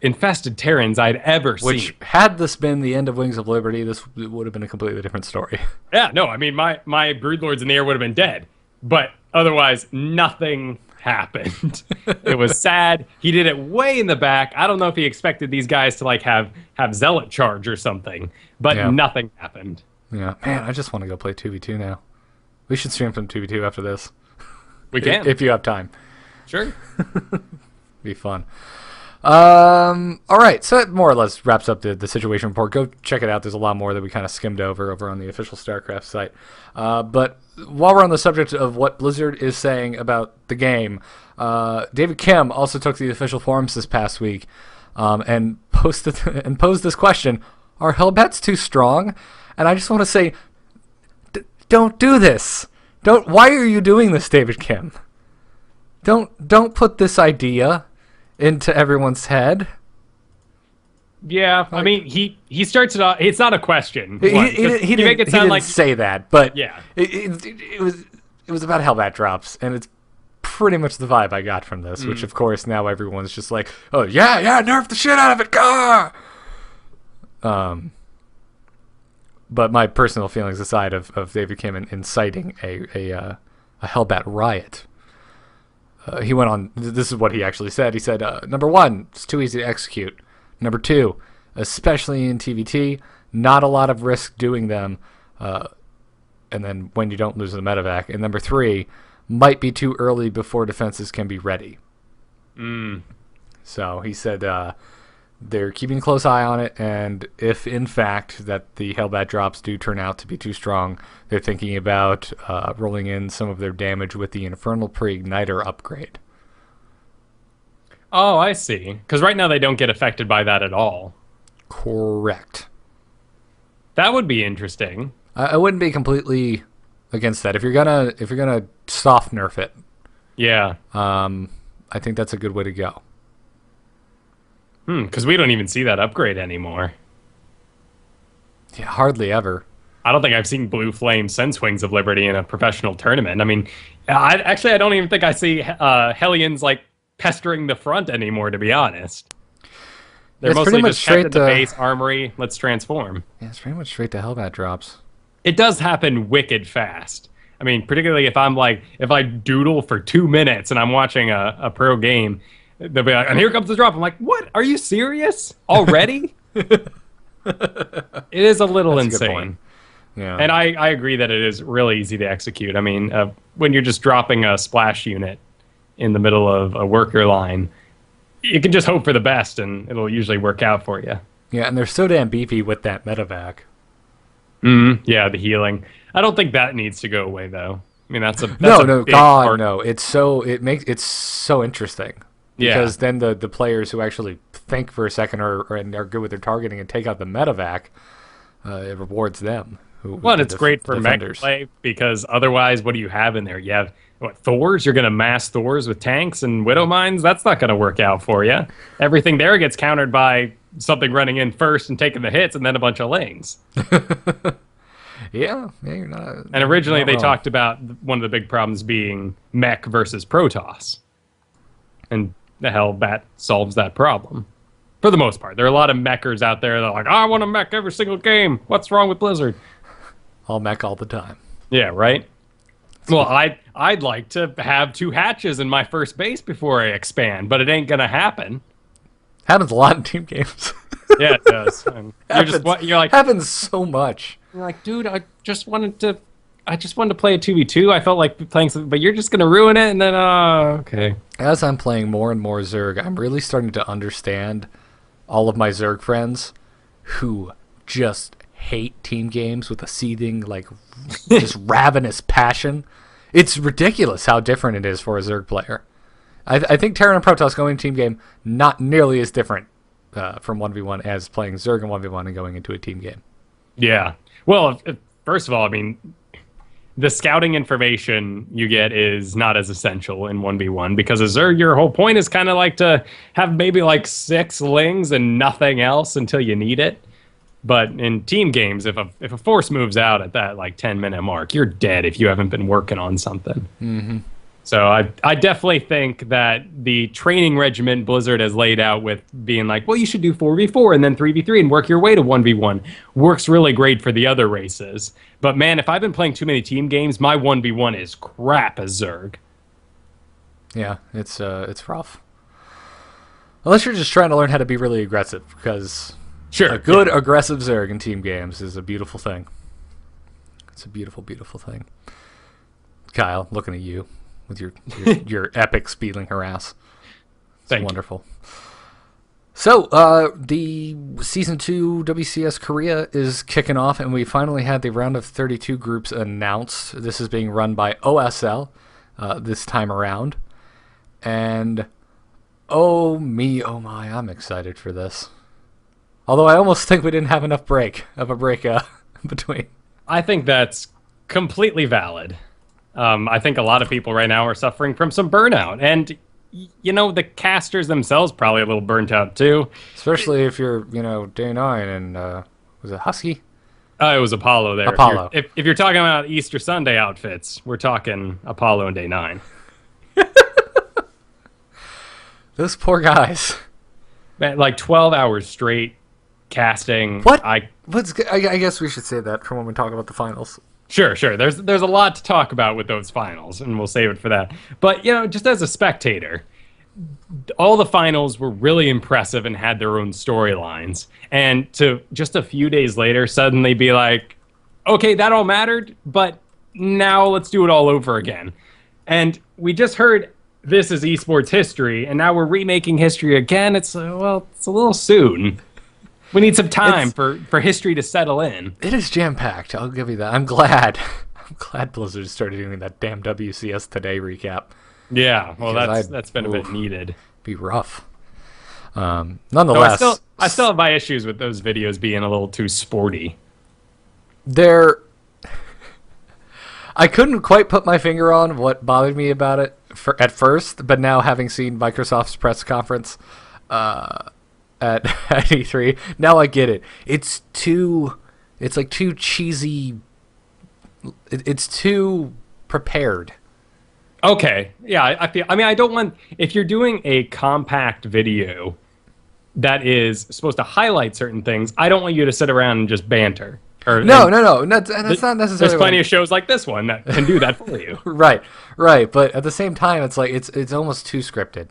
infested Terrans I'd ever seen. Which, had this been the end of Wings of Liberty, this would have been a completely different story. Yeah, no, I mean, my Broodlords in the air would have been dead. But otherwise, nothing happened. It was sad. He did it way in the back. I don't know if he expected these guys to like have zealot charge or something, but nothing happened. Yeah, man, I just want to go play 2v2 now. We should stream some 2v2 after this. We can if you have time. Sure. Be fun. All right, so that more or less wraps up the situation report. Go check it out. There's a lot more that we kind of skimmed over on the official StarCraft site. But while we're on the subject of what Blizzard is saying about the game, David Kim also took the official forums this past week and posed this question: are Hellbats too strong? And I just want to say, don't do this. Why are you doing this, David Kim? Don't put this idea into everyone's head. Yeah, I mean, he starts it off. It's not a question. He didn't say that, but yeah, it was about Hellbat Drops, and it's pretty much the vibe I got from this. Which, of course, now everyone's just like, oh yeah, nerf the shit out of it, gah! But my personal feelings aside of David Kim inciting a Hellbat riot. He went on, this is what he actually said. He said, number one, it's too easy to execute. Number two, especially in TvT, not a lot of risk doing them. And then when you don't lose the medevac. And number three, might be too early before defenses can be ready. So he said they're keeping a close eye on it. And if, in fact, that the Hellbat Drops do turn out to be too strong, they're thinking about rolling in some of their damage with the Infernal Pre-Igniter upgrade. Oh, I see. Because right now they don't get affected by that at all. Correct. That would be interesting. I wouldn't be completely against that. If you're gonna soft nerf it, yeah. I think that's a good way to go. Because we don't even see that upgrade anymore. Yeah, hardly ever. I don't think I've seen Blue Flame since Wings of Liberty in a professional tournament. I mean, I don't even think I see Hellions like pestering the front anymore, to be honest. They're it's mostly pretty much just kept straight in the to base armory. Let's transform. Yeah, it's pretty much straight to Hellbat Drops. It does happen wicked fast. I mean, particularly if I doodle for 2 minutes and I'm watching a pro game, they'll be like, and here comes the drop. I'm like, what? Are you serious? Already? It is a little That's insane. A good point. Yeah. And I agree that it is really easy to execute. I mean, when you're just dropping a splash unit in the middle of a worker line, you can just hope for the best, and it'll usually work out for you. Yeah, and they're so damn beefy with that medevac. Yeah, the healing. I don't think that needs to go away, though. I mean, that's a big God, part. no. It's so interesting. Because then the players who actually think for a second and are good with their targeting and take out the medevac, it rewards them. Well, it's great for mech play, because otherwise, what do you have in there? You have Thors? You're going to mass Thors with tanks and Widow Mines? That's not going to work out for you. Everything there gets countered by something running in first and taking the hits, and then a bunch of lings. Yeah, you're not. And originally not they wrong. talked about one of the big problems being mech versus Protoss. And the Hellbat solves that problem. For the most part. There are a lot of mechers out there that are like, I want to mech every single game. What's wrong with Blizzard? I'll mech all the time. Yeah, right? Well, I'd like to have 2 hatches in my first base before I expand, but it ain't going to happen. Happens a lot in team games. Yeah, it does. And you're like, happens so much. You're like, dude, I just wanted to play a 2v2. I felt like playing something, but you're just going to ruin it, and then, okay. As I'm playing more and more Zerg, I'm really starting to understand all of my Zerg friends who just hate team games with a seething, like, just ravenous passion. It's ridiculous how different it is for a Zerg player. I think Terran and Protoss going team game, not nearly as different from 1v1 as playing Zerg in 1v1 and going into a team game. Yeah. Well, first of all, I mean, the scouting information you get is not as essential in 1v1 because as Zerg, your whole point is kind of like to have maybe like 6 lings and nothing else until you need it. But in team games, if a force moves out at that like 10-minute mark, you're dead if you haven't been working on something. Mm-hmm. So I definitely think that the training regimen Blizzard has laid out with being like, well, you should do 4v4 and then 3v3 and work your way to 1v1 works really great for the other races. But man, if I've been playing too many team games, my 1v1 is crap as Zerg. Yeah, it's rough. Unless you're just trying to learn how to be really aggressive, because a good aggressive Zerg in team games is a beautiful thing. It's a beautiful, beautiful thing. Kyle, looking at you with your epic speedling harass. It's wonderful. So, the Season 2 WCS Korea is kicking off, and we finally had the round of 32 groups announced. This is being run by OSL this time around. And, oh me, oh my, I'm excited for this. Although I almost think we didn't have enough break between. I think that's completely valid. I think a lot of people right now are suffering from some burnout. And you know, the casters themselves probably a little burnt out too. Especially if you're, day 9 and, was it Husky? It was Apollo there. Apollo. If you're talking about Easter Sunday outfits, we're talking Apollo and day 9. Those poor guys. Man, 12 hours straight casting. What? I guess we should say that for when we talk about the finals. Sure. There's a lot to talk about with those finals, and we'll save it for that. But, just as a spectator, all the finals were really impressive and had their own storylines. And to just a few days later suddenly be like, okay, that all mattered, but now let's do it all over again. And we just heard this is esports history, and now we're remaking history again. It's a little soon. We need some time for history to settle in. It is jam-packed, I'll give you that. I'm glad Blizzard started doing that damn WCS Today recap. Yeah, well, that's been a bit needed. Be rough. Nonetheless... So I still have my issues with those videos being a little too sporty. I couldn't quite put my finger on what bothered me about it at first, but now having seen Microsoft's press conference... at E3. Now I get it. It's too cheesy. It's too prepared. Okay. Yeah, I don't want, if you're doing a compact video that is supposed to highlight certain things, I don't want you to sit around and just banter. No. That's not necessarily. There's plenty of shows like this one that can do that for you. Right. But at the same time, it's like it's almost too scripted.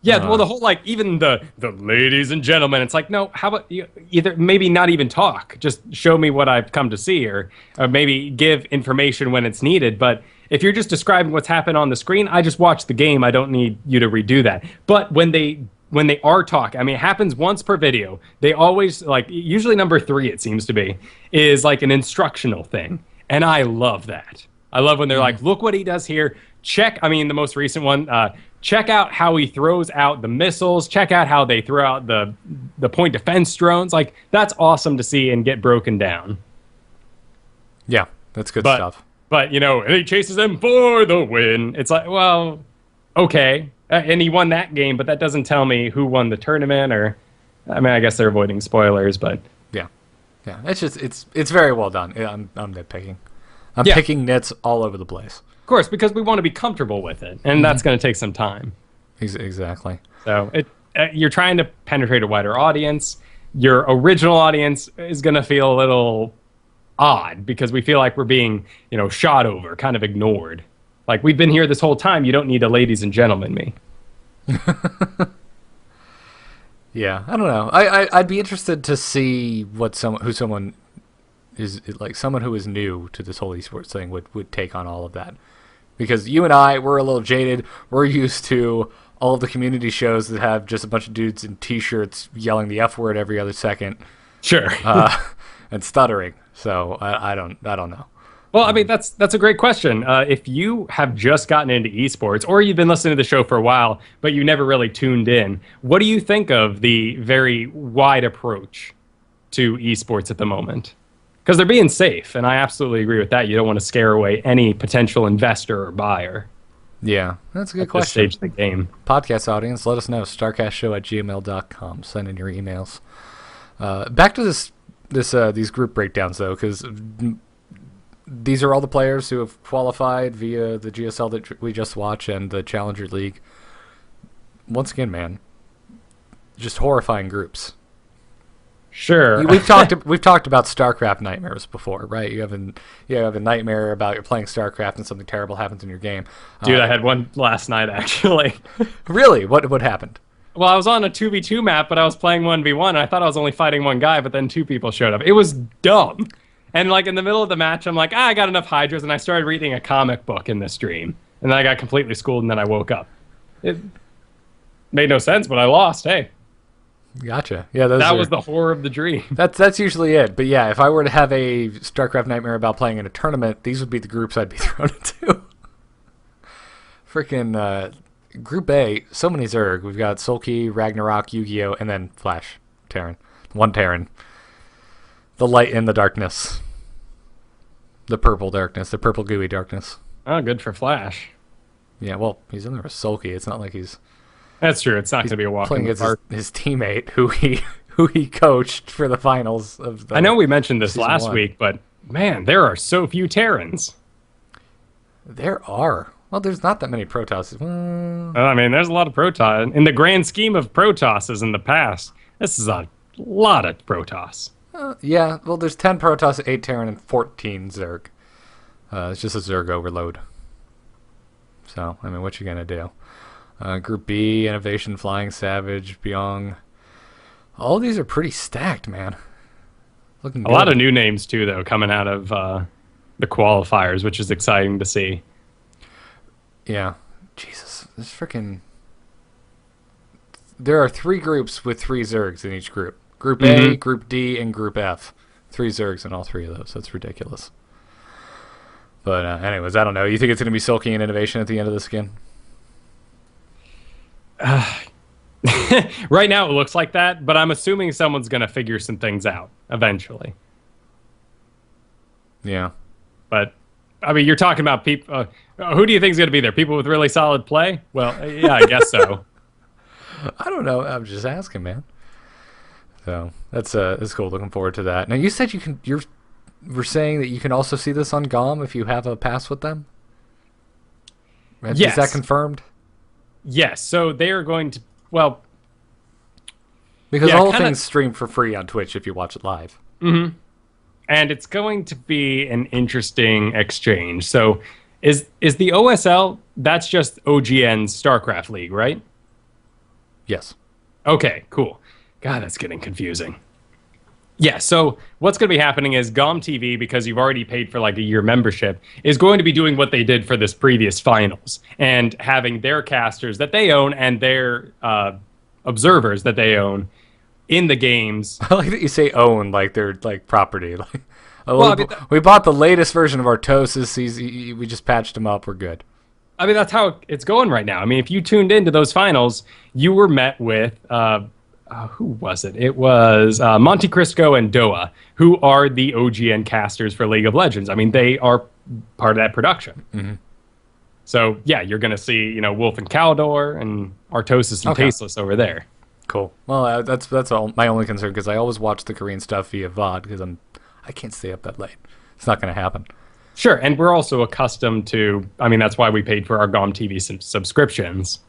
Yeah, well, the whole, even the ladies and gentlemen, it's like, no, how about you either maybe not even talk, just show me what I've come to see, or maybe give information when it's needed. But if you're just describing what's happened on the screen, I just watch the game. I don't need you to redo that. But when they are talking, it happens once per video. They always, usually number 3, it seems to be, is like an instructional thing. And I love that. I love when they're like, look what he does here. Check, the most recent one, check out how he throws out the missiles. Check out how they throw out the point defense drones. That's awesome to see and get broken down. Yeah, that's good stuff. But, and he chases them for the win. It's like, well, okay. And he won that game, but that doesn't tell me who won the tournament or... I guess they're avoiding spoilers, but... Yeah. It's just, it's very well done. I'm nitpicking. I'm picking nits all over the place. Of course, because we want to be comfortable with it, and that's going to take some time. Exactly. So you're trying to penetrate a wider audience. Your original audience is going to feel a little odd because we feel like we're being, shot over, kind of ignored. Like, we've been here this whole time. You don't need a ladies and gentlemen me. Yeah, I don't know. I'd be interested to see what someone is like, someone who is new to this whole esports thing would take on all of that. Because you and I, we're a little jaded. We're used to all of the community shows that have just a bunch of dudes in T-shirts yelling the F word every other second. Sure. And stuttering. So I don't know. Well, that's a great question. If you have just gotten into esports, or you've been listening to the show for a while, but you never really tuned in, what do you think of the very wide approach to esports at the moment? Because they're being safe, and I absolutely agree with that. You don't want to scare away any potential investor or buyer. Yeah, that's a good at question. This stage of the game. Podcast audience, let us know. StarCastShow@gmail.com. Send in your emails. Back to these group breakdowns, though, because these are all the players who have qualified via the GSL that we just watched and the Challenger League. Once again, man, just horrifying groups. Sure. We've talked about StarCraft nightmares before, right? You have a nightmare about you're playing StarCraft and something terrible happens in your game. Dude, I had one last night, actually. Really? What happened? Well, I was on a 2v2 map, but I was playing 1v1, and I thought I was only fighting one guy, but then 2 people showed up. It was dumb. And in the middle of the match, I'm like, I got enough Hydras, and I started reading a comic book in this stream. And then I got completely schooled, and then I woke up. It made no sense, but I lost. Hey, Gotcha. Yeah, That was the horror of the dream. That's usually it. But yeah, if I were to have a StarCraft nightmare about playing in a tournament, these would be the groups I'd be thrown into. Freaking Group A, so many Zerg. We've got Sulky, Ragnarok, Yu-Gi-Oh, and then Flash, Terran. One Terran. The light in the darkness. The purple darkness. The purple gooey darkness. Oh, good for Flash. Yeah, well, he's in there with Sulky. It's not like he's... That's true. It's not going to be a walk in the park. His teammate, who he coached for the finals of the... I know we mentioned this Season last 1. week, but man, there are so few Terrans. There are. Well, there's not that many Protoss. Well, I mean, there's a lot of Protoss. In the grand scheme of Protosses in the past, this is a lot of Protoss. yeah, well, there's 10 Protoss, 8 Terran, and 14 Zerg. It's just a Zerg overload. So, I mean, what you gonna do? Group B, Innovation, Flying Savage, Byung. All these are pretty stacked, man. Looking A good. lot of new names, too, though, coming out of the qualifiers, which is exciting to see. Yeah. Jesus. This freaking... There are 3 groups with 3 Zergs in each group. Group A, Group D, and Group F. 3 Zergs in all 3 of those. That's ridiculous. But anyways, I don't know. You think it's going to be Sulky and Innovation at the end of this again? Right now, it looks like that, but I'm assuming someone's going to figure some things out eventually. Yeah. But, I mean, you're talking about people... who do you think is going to be there? People with really solid play? Well, yeah, I guess so. I don't know. I'm just asking, man. So that's cool. Looking forward to that. Now you said we're saying that you can also see this on GOM if you have a pass with them. Yes. Is that confirmed? Yes. So they are going to. Well, because yeah, the whole kinda... thing's streamed for free on Twitch if you watch it live. Mm-hmm. And it's going to be an interesting exchange. So is the OSL? That's just OGN's StarCraft League, right? Yes. Okay, cool. God, that's getting confusing. Yeah, so what's going to be happening is GOM TV, because you've already paid for like a year membership, is going to be doing what they did for this previous finals and having their casters that they own and their observers that they own in the games. I like that you say own like they're like property. Like, Well, we bought the latest version of Artosis. We just patched him up. We're good. I mean, that's how it's going right now. I mean, if you tuned into those finals, you were met with, who was it? It was Monte Cristo and Doa, who are the OGN casters for League of Legends. I mean, they are part of that production. Mm-hmm. So, yeah, you're going to see, Wolf and Caldor and Artosis and Tasteless over there. Cool. Well, that's all my only concern, because I always watch the Korean stuff via VOD, because I can't stay up that late. It's not going to happen. Sure, and we're also accustomed to, I mean, that's why we paid for our GOM TV subscriptions.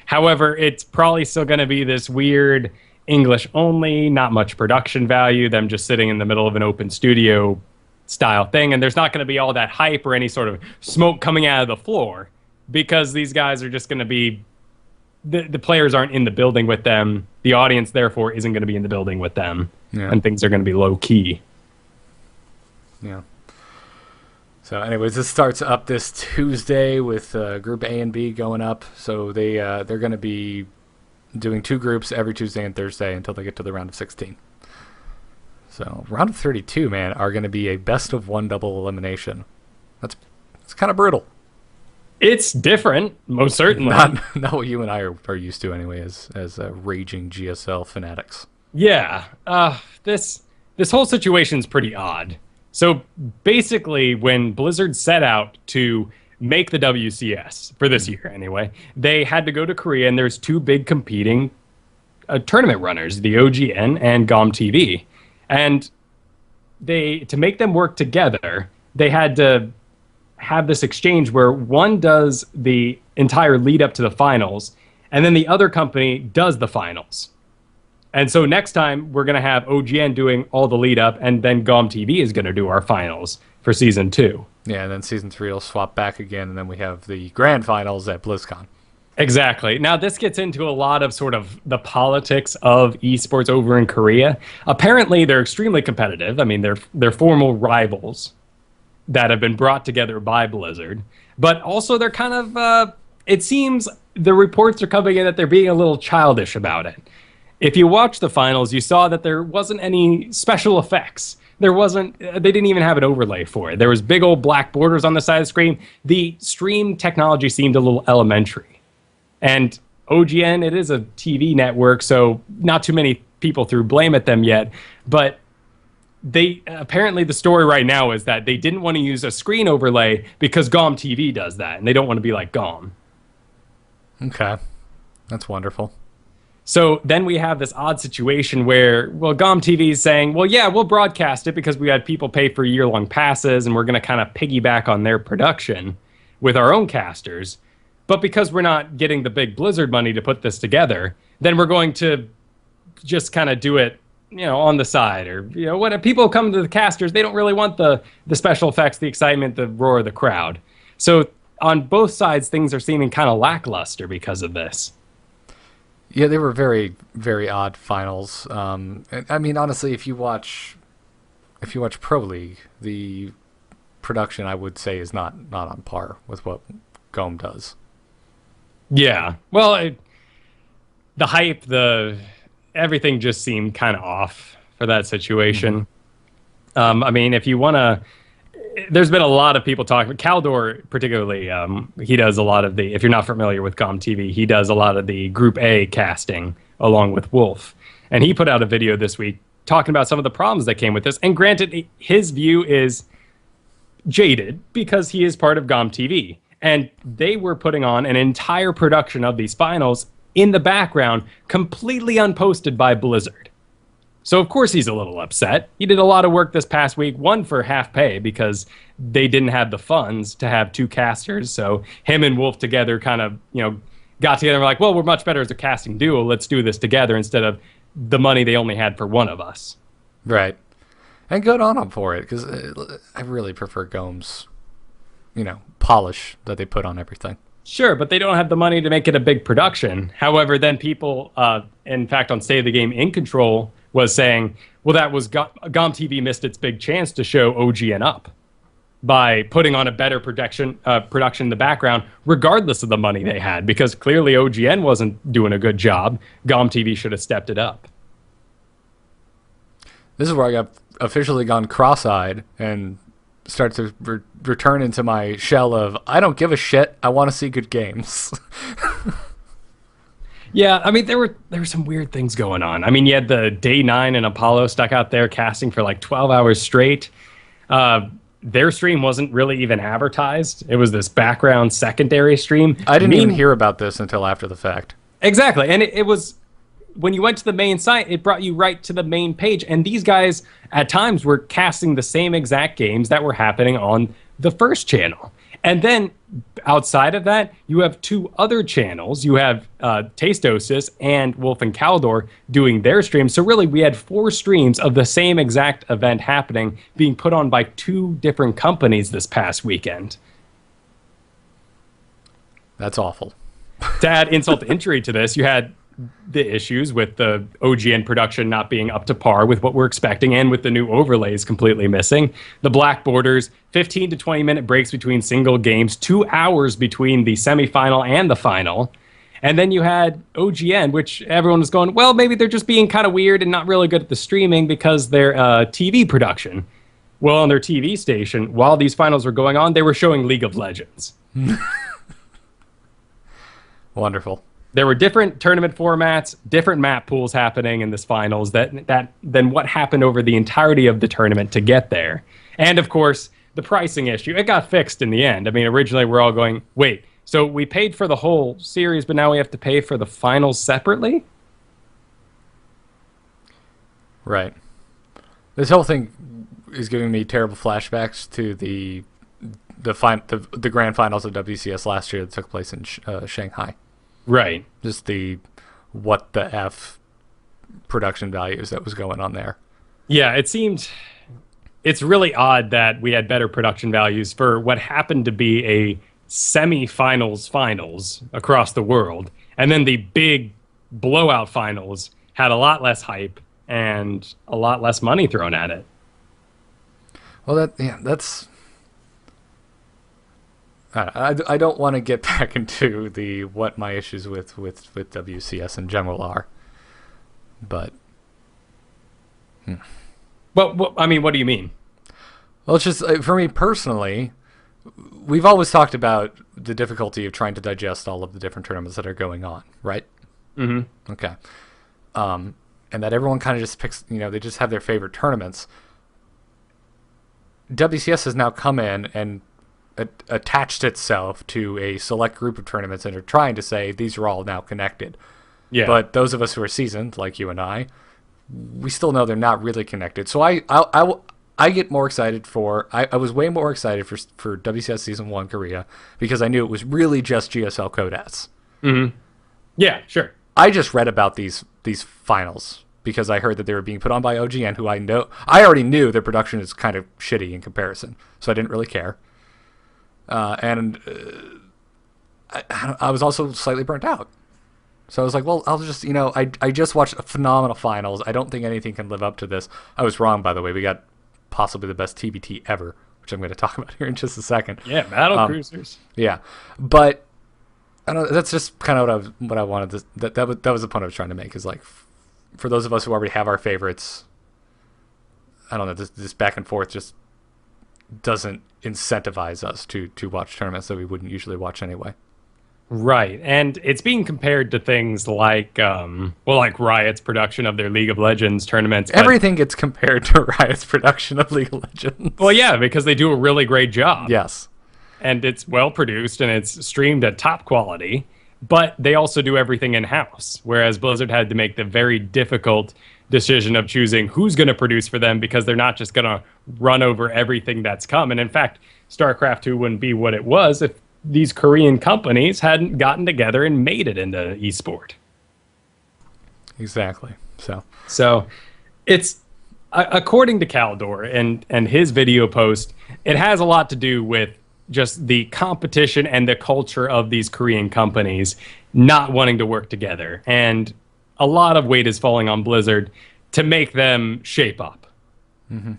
However, it's probably still going to be this weird English only, not much production value, them just sitting in the middle of an open studio style thing, and there's not going to be all that hype or any sort of smoke coming out of the floor, because these guys are just going to be, the players aren't in the building with them, the audience therefore isn't going to be in the building with them, and things are going to be low key. Yeah. So anyways, this starts up this Tuesday with Group A and B going up. So they're going to be doing 2 groups every Tuesday and Thursday until they get to the round of 16. So round of 32, man, are going to be a best of 1 double elimination. It's kind of brutal. It's different, most certainly. Not what you and I are used to anyway, as raging GSL fanatics. Yeah, this whole situation's pretty odd. So basically, when Blizzard set out to make the WCS, for this year anyway, they had to go to Korea, and there's 2 big competing tournament runners, the OGN and GOM TV. And to make them work together, they had to have this exchange where one does the entire lead up to the finals, and then the other company does the finals. And so next time, we're going to have OGN doing all the lead up, and then GOM TV is going to do our finals for Season 2. Yeah, and then Season 3 will swap back again, and then we have the grand finals at BlizzCon. Exactly. Now, this gets into a lot of sort of the politics of esports over in Korea. Apparently, they're extremely competitive. I mean, they're formal rivals that have been brought together by Blizzard. But also, they're kind of, it seems the reports are coming in that they're being a little childish about it. If you watch the finals, you saw that there wasn't any special effects. They didn't even have an overlay for it. There was big old black borders on the side of the screen. The stream technology seemed a little elementary. And OGN, it is a TV network, so not too many people threw blame at them yet. But apparently the story right now is that they didn't want to use a screen overlay because GOM TV does that, and they don't want to be like GOM. Okay. That's wonderful. So then we have this odd situation where, well, GOM TV is saying, well, yeah, we'll broadcast it because we had people pay for year-long passes and we're going to kind of piggyback on their production with our own casters. But because we're not getting the big Blizzard money to put this together, then we're going to just kind of do it, on the side. Or, when people come to the casters, they don't really want the special effects, the excitement, the roar of the crowd. So on both sides, things are seeming kind of lackluster because of this. Yeah, they were very, very odd finals. I mean, honestly, if you watch Pro League, the production, I would say, is not on par with what GOM does. Yeah. Well, the hype, everything just seemed kind of off for that situation. Mm-hmm. I mean, if you want to... There's been a lot of people talking. Caldor, particularly, he does a lot of the... If you're not familiar with GOM TV, he does a lot of the Group A casting along with Wolf. And he put out a video this week talking about some of the problems that came with this. And granted, his view is jaded because he is part of GOM TV. And they were putting on an entire production of these finals in the background, completely unposted by Blizzard. So, of course, he's a little upset. He did a lot of work this past week, one for half pay because they didn't have the funds to have two casters. So him and Wolf together kind of, got together and were like, well, we're much better as a casting duo. Let's do this together instead of the money they only had for one of us. Right. And good on them for it because I really prefer GOM's, polish that they put on everything. Sure, but they don't have the money to make it a big production. However, then people, in fact, on State of the Game in Control was saying, well, that was GOM TV missed its big chance to show OGN up by putting on a better production in the background, regardless of the money they had, because clearly OGN wasn't doing a good job. GOM TV should have stepped it up. This is where I got officially gone cross-eyed and start to return into my shell of, I don't give a shit, I want to see good games. Yeah, I mean, there were some weird things going on. I mean, you had the Day 9 and Apollo stuck out there casting for like 12 hours straight. Their stream wasn't really even advertised. It was this background secondary stream. I didn't even hear about this until after the fact. Exactly, and it was... When you went to the main site, it brought you right to the main page. And these guys, at times, were casting the same exact games that were happening on the first channel. And then, outside of that, you have two other channels. You have Tastosis and Wolf and Caldor doing their streams. So really, we had 4 streams of the same exact event happening, being put on by 2 different companies this past weekend. That's awful. To add insult to injury to this, you had the issues with the OGN production not being up to par with what we're expecting and with the new overlays completely missing. The black borders, 15 to 20 minute breaks between single games, 2 hours between the semifinal and the final. And then you had OGN, which everyone was going, well, maybe they're just being kind of weird and not really good at the streaming because they're TV production. Well, on their TV station, while these finals were going on, they were showing League of Legends. Wonderful. There were different tournament formats, different map pools happening in this finals than what happened over the entirety of the tournament to get there. And, of course, the pricing issue. It got fixed in the end. I mean, originally we're all going, wait, so we paid for the whole series, but now we have to pay for the finals separately? Right. This whole thing is giving me terrible flashbacks to the grand finals of WCS last year that took place in Shanghai. Right. Just the what the F production values that was going on there. Yeah, it's really odd that we had better production values for what happened to be a semi-finals across the world. And then the big blowout finals had a lot less hype and a lot less money thrown at it. Well, that's... I don't want to get back into what my issues with WCS in general are. But But I mean, what do you mean? well, it's just for me personally. We've always talked about the difficulty of trying to digest all of the different tournaments that are going on, right? Mm-hmm. Okay. And that everyone kind of just picks, they just have their favorite tournaments. WCS has now come in and attached itself to a select group of tournaments and are trying to say these are all now connected. Yeah. But those of us who are seasoned, like you and I, we still know they're not really connected. So I get more excited I was way more excited for WCS Season 1 Korea because I knew it was really just GSL Codettes. Mm-hmm. Yeah, sure. I just read about these finals because I heard that they were being put on by OGN, who I already knew their production is kind of shitty in comparison, so I didn't really care. I was also slightly burnt out. So I was like, well, I'll just, I just watched a phenomenal finals. I don't think anything can live up to this. I was wrong, by the way. We got possibly the best TBT ever, which I'm going to talk about here in just a second. Yeah, Battle Cruisers. Yeah, but I don't. That's just kind of what I wanted to. That was the point I was trying to make. Is like, for those of us who already have our favorites, I don't know. This back and forth just doesn't incentivize us to watch tournaments that we wouldn't usually watch anyway. Right, and it's being compared to things like, like Riot's production of their League of Legends tournaments. Everything gets compared to Riot's production of League of Legends. Well, yeah, because they do a really great job. Yes. And it's well produced and it's streamed at top quality, but they also do everything in-house, whereas Blizzard had to make the very difficult decision of choosing who's going to produce for them because they're not just going to run over everything that's come. And in fact, StarCraft 2 wouldn't be what it was if these Korean companies hadn't gotten together and made it into esport. Exactly. So it's, according to Caldor and his video post, it has a lot to do with just the competition and the culture of these Korean companies not wanting to work together. And a lot of weight is falling on Blizzard to make them shape up. Mm-hmm.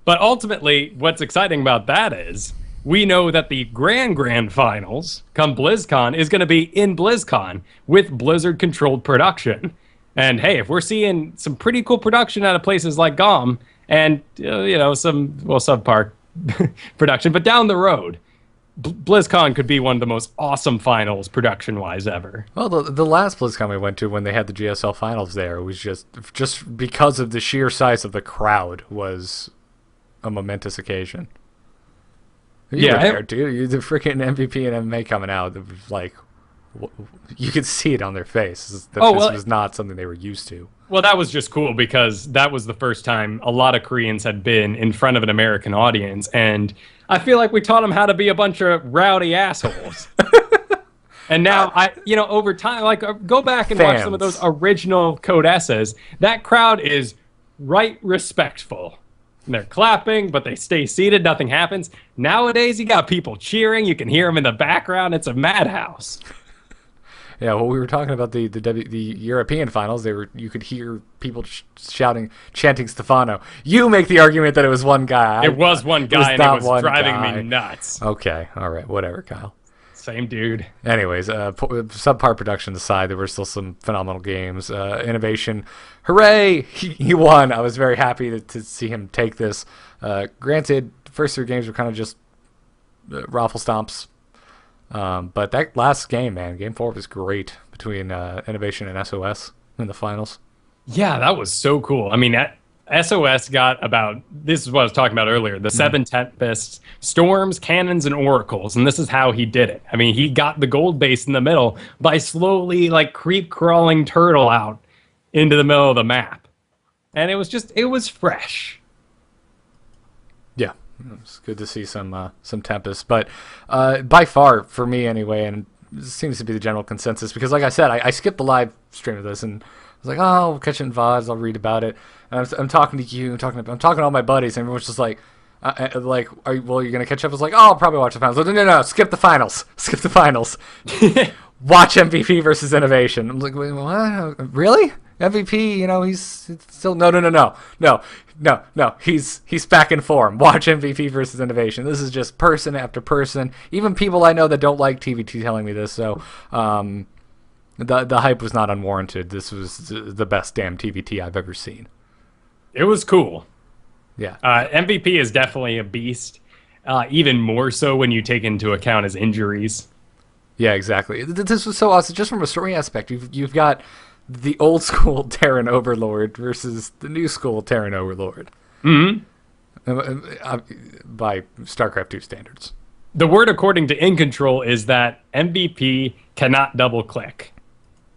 But ultimately, what's exciting about that is we know that the grand finals come BlizzCon is going to be in BlizzCon with Blizzard-controlled production. And hey, if we're seeing some pretty cool production out of places like GOM and, some, subpar production, but down the road, BlizzCon could be one of the most awesome finals production-wise ever. Well, the last BlizzCon we went to when they had the GSL finals there, it was just because of the sheer size of the crowd was a momentous occasion. You were there, dude. The freaking MVP and MMA coming out, it was like, you could see it on their face. This was not something they were used to. Well, that was just cool because that was the first time a lot of Koreans had been in front of an American audience, and I feel like we taught them how to be a bunch of rowdy assholes. And now, over time, go back and watch some of those original code essays. That crowd is right respectful. And they're clapping, but they stay seated. Nothing happens. Nowadays, you got people cheering. You can hear them in the background. It's a madhouse. Yeah, well, we were talking about the European finals. You could hear people chanting Stefano. You make the argument that it was one guy. It was one guy, and it was driving me nuts. Okay, all right, whatever, Kyle. Same dude. Anyways, subpar production aside, there were still some phenomenal games. Innovation, hooray! He won. I was very happy to see him take this. Granted, first 3 games were kind of just raffle stomps. But that last game, man, Game 4 was great between Innovation and SOS in the finals. Yeah, that was so cool. I mean, SOS got this is what I was talking about earlier, the 7 Tempests, Storms, Cannons, and Oracles, and this is how he did it. I mean, he got the gold base in the middle by slowly, creep-crawling turtle out into the middle of the map. And it was fresh. Yeah, it's good to see some Tempest, but by far, for me anyway, and it seems to be the general consensus, because like I said, I skipped the live stream of this, and I was like, oh, I'll catch it in VODs, I'll read about it. And I'm talking to you, I'm talking to all my buddies, and everyone's just like, you're going to catch up? I was like, oh, I'll probably watch the finals. Like, no, skip the finals. Skip the finals. Watch MVP versus Innovation. I'm like, wait, what? Really? MVP, he's still, no. He's back in form. Watch MVP versus Innovation. This is just person after person. Even people I know that don't like TvT telling me this. So, The hype was not unwarranted. This was the best damn TvT I've ever seen. It was cool. Yeah. MVP is definitely a beast. Even more so when you take into account his injuries. Yeah, exactly. This was so awesome. Just from a story aspect, you've got the old school Terran Overlord versus the new school Terran Overlord. Mm-hmm. By StarCraft 2 standards. The word according to In Control is that MVP cannot double click.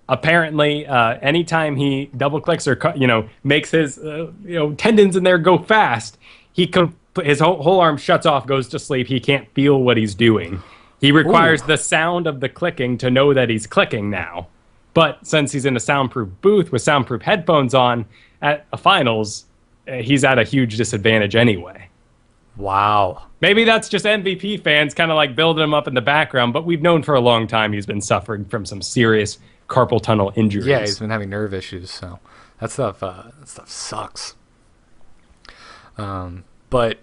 Apparently, anytime he double clicks or makes his tendons in there go fast, his whole arm shuts off, goes to sleep. He can't feel what he's doing. He requires the sound of the clicking to know that he's clicking now. But since he's in a soundproof booth with soundproof headphones on at a finals, he's at a huge disadvantage anyway. Wow. Maybe that's just MVP fans kind of like building him up in the background, but we've known for a long time he's been suffering from some serious carpal tunnel injuries. Yeah, he's been having nerve issues, so that stuff sucks. But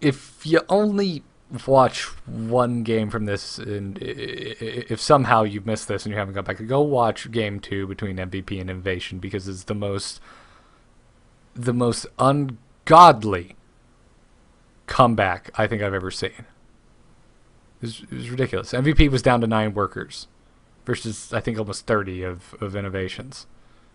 if you only watch one game from this, and if somehow you've missed this and you haven't gone back, go watch Game 2 between MVP and Invasion, because it's the most ungodly comeback I think I've ever seen. It was ridiculous. MVP was down to 9 workers versus I think almost 30 of innovations,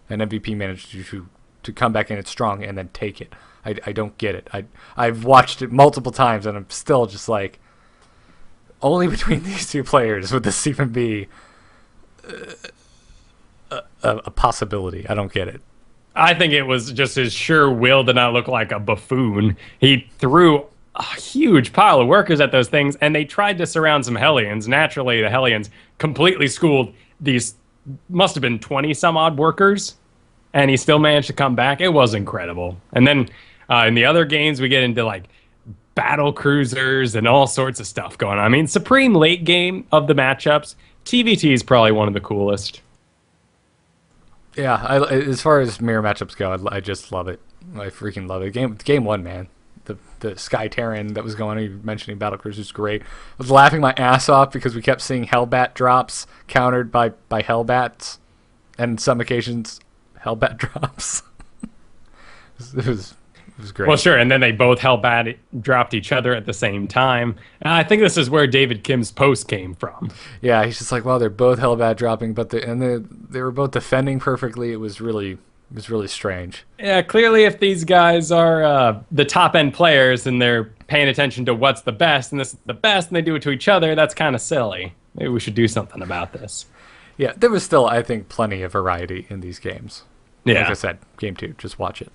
and MVP managed to come back in it strong and then take it. I don't get it. I've watched it multiple times and I'm still just like, only between these two players would this even be a possibility. I don't get it. I think it was just his sure will to not look like a buffoon. He threw a huge pile of workers at those things, and they tried to surround some Hellions. Naturally, the Hellions completely schooled these, must have been 20-some-odd workers, and he still managed to come back. It was incredible. And then in the other games, we get into, like, battle cruisers and all sorts of stuff going on. I mean, supreme late game of the matchups, TvT is probably one of the coolest. Yeah, as far as mirror matchups go, I just love it. I freaking love it. Game 1, man. The Sky Terran that was going on, you were mentioning Battlecruisers, was great. I was laughing my ass off because we kept seeing Hellbat Drops countered by Hellbats, and some occasions Hellbat Drops. It was great. Well, sure, and then they both Hellbat dropped each other at the same time. And I think this is where David Kim's post came from. Yeah, he's just like, well, they're both Hellbat dropping, but they were both defending perfectly. It was really strange. Yeah, clearly if these guys are the top-end players and they're paying attention to what's the best, and this is the best, and they do it to each other, that's kind of silly. Maybe we should do something about this. Yeah, there was still, I think, plenty of variety in these games. Yeah. Like I said, Game 2, just watch it.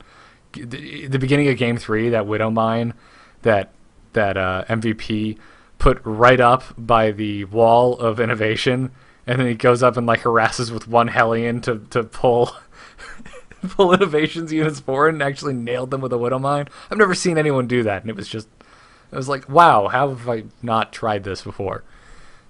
The beginning of Game 3, that Widow Mine that MVP put right up by the wall of innovation, and then he goes up and like harasses with one Hellion to pull pull innovations units forward and actually nailed them with a Widow Mine. I've never seen anyone do that, and it was like, wow, how have I not tried this before?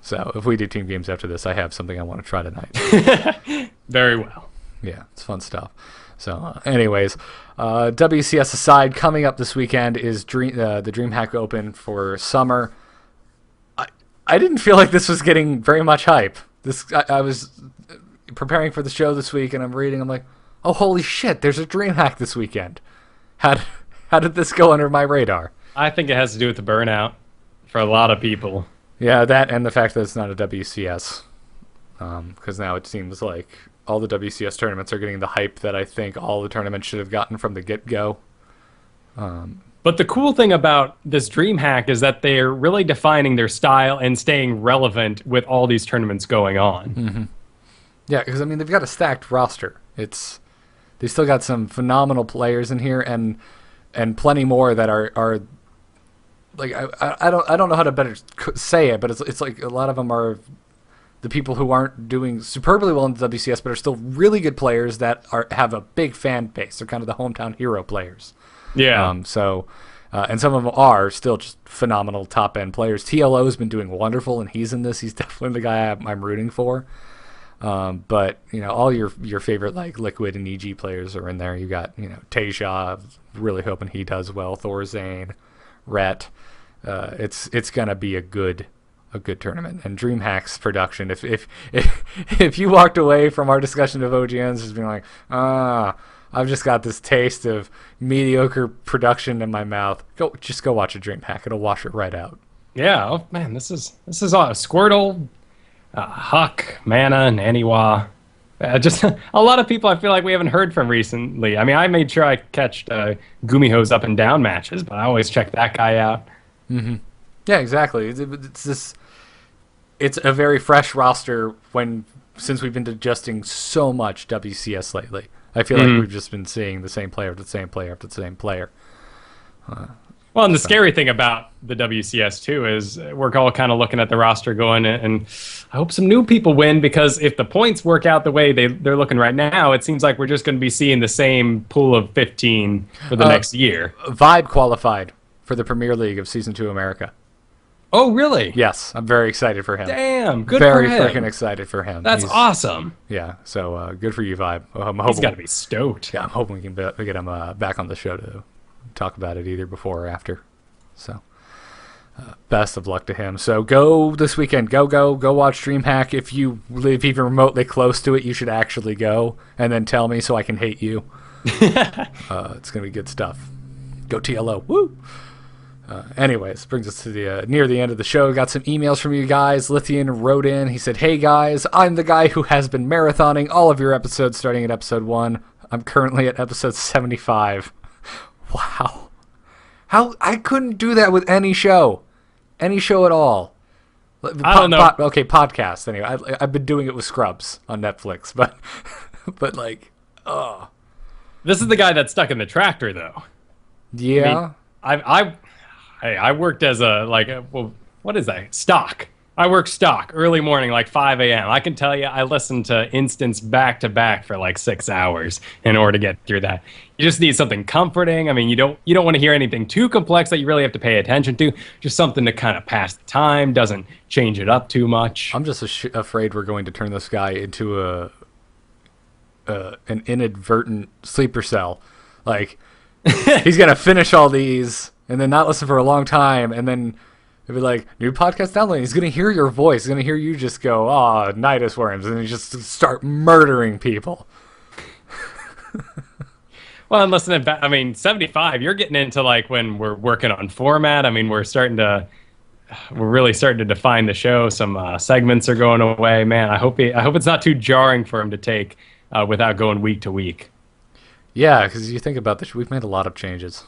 So if we do team games after this, I have something I want to try tonight. Very well. Yeah, it's fun stuff. So, anyways, WCS aside, coming up this weekend is the DreamHack Open for summer. I didn't feel like this was getting very much hype. I was preparing for the show this week, and I'm reading. I'm like, oh, holy shit! There's a DreamHack this weekend. How did this go under my radar? I think it has to do with the burnout for a lot of people. Yeah, that and the fact that it's not a WCS, because now it seems like all the WCS tournaments are getting the hype that I think all the tournaments should have gotten from the get-go. But the cool thing about this DreamHack is that they're really defining their style and staying relevant with all these tournaments going on. Mm-hmm. Yeah, because, I mean, they've got a stacked roster. They still got some phenomenal players in here, and plenty more that are like, I don't know how to better say it, but it's like a lot of them are the people who aren't doing superbly well in the WCS, but are still really good players that have a big fan base. They're kind of the hometown hero players. Yeah. And some of them are still just phenomenal top-end players. TLO's been doing wonderful, and he's in this. He's definitely the guy I'm rooting for. But, all your favorite, like, Liquid and EG players are in there. You got, Teja, really hoping he does well. Thorzane, Rhett. It's going to be a good a good tournament. And DreamHack's production, if you walked away from our discussion of OGNs just being like, I've just got this taste of mediocre production in my mouth, go watch a DreamHack. It'll wash it right out. Yeah, oh man, this is all Squirtle, Huck, Mana, and Aniwa. Just a lot of people I feel like we haven't heard from recently. I mean, I made sure I catched Gumiho's up and down matches, but I always check that guy out. Mm-hmm. Yeah, exactly. It's a very fresh roster since we've been adjusting so much WCS lately. I feel like we've just been seeing the same player after the same player after the same player. Well, and the scary thing about the WCS, too, is we're all kind of looking at the roster going, and I hope some new people win, because if the points work out the way they're looking right now, it seems like we're just going to be seeing the same pool of 15 for the next year. Vibe qualified for the Premier League of Season 2 America. Oh, really? Yes, I'm very excited for him. Damn, good for him. Very freaking excited for him. That's awesome. Yeah, so good for you, Vibe. He's got to be stoked. Yeah, I'm hoping we can get him back on the show to talk about it either before or after. So best of luck to him. So go this weekend. Go watch DreamHack. If you live even remotely close to it, you should actually go and then tell me so I can hate you. It's going to be good stuff. Go TLO. Woo! Anyways, brings us to the near the end of the show. Got some emails from you guys. Lithian wrote in. He said, "Hey guys, I'm the guy who has been marathoning all of your episodes starting at episode 1. I'm currently at episode 75. Wow. How I couldn't do that with any show at all. I don't know. Okay, podcast anyway. I've been doing it with Scrubs on Netflix, but This is the guy that's stuck in the tractor, though. Yeah. I worked as what is that? Stock. I work stock early morning, like 5 a.m. I can tell you, I listened to Instance back to back for like 6 hours in order to get through that. You just need something comforting. I mean, you don't want to hear anything too complex that you really have to pay attention to. Just something to kind of pass the time, doesn't change it up too much. I'm just afraid we're going to turn this guy into an inadvertent sleeper cell. Like, he's gonna finish all these and then not listen for a long time, and then it'd be like, new podcast downloading. He's gonna hear your voice. He's gonna hear you just go, Nidus worms, and then you just start murdering people. Well, and listening back, I mean, 75, you're getting into like when we're working on format. I mean, we're really starting to define the show. Some segments are going away. Man, I hope it's not too jarring for him to take without going week to week. Yeah, because you think about this, we've made a lot of changes.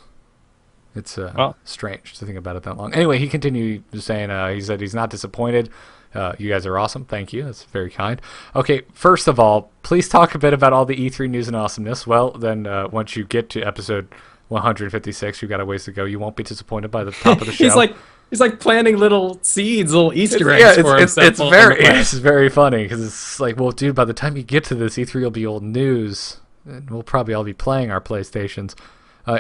It's strange to think about it that long. Anyway, he continued saying, he said he's not disappointed. You guys are awesome. Thank you. That's very kind. Okay, first of all, please talk a bit about all the E3 news and awesomeness. Well, then once you get to episode 156, you've got a ways to go. You won't be disappointed by the top of the show. He's like planting little seeds, little Easter eggs for himself. It's very funny because it's like, well, dude, by the time you get to this, E3 will be old news, and we'll probably all be playing our PlayStations.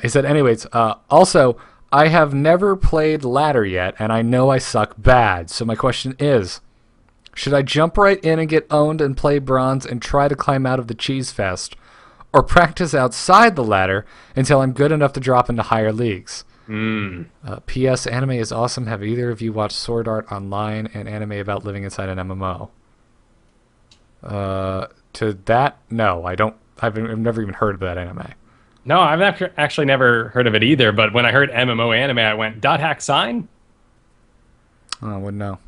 He said, anyways, also, I have never played ladder yet, and I know I suck bad. So my question is, should I jump right in and get owned and play bronze and try to climb out of the cheese fest, or practice outside the ladder until I'm good enough to drop into higher leagues? P.S. Anime is awesome. Have either of you watched Sword Art Online and anime about living inside an MMO? To that, no, I don't. I've never even heard of that anime. No, I've actually never heard of it either, but when I heard MMO anime, I went, .hack sign? I wouldn't know.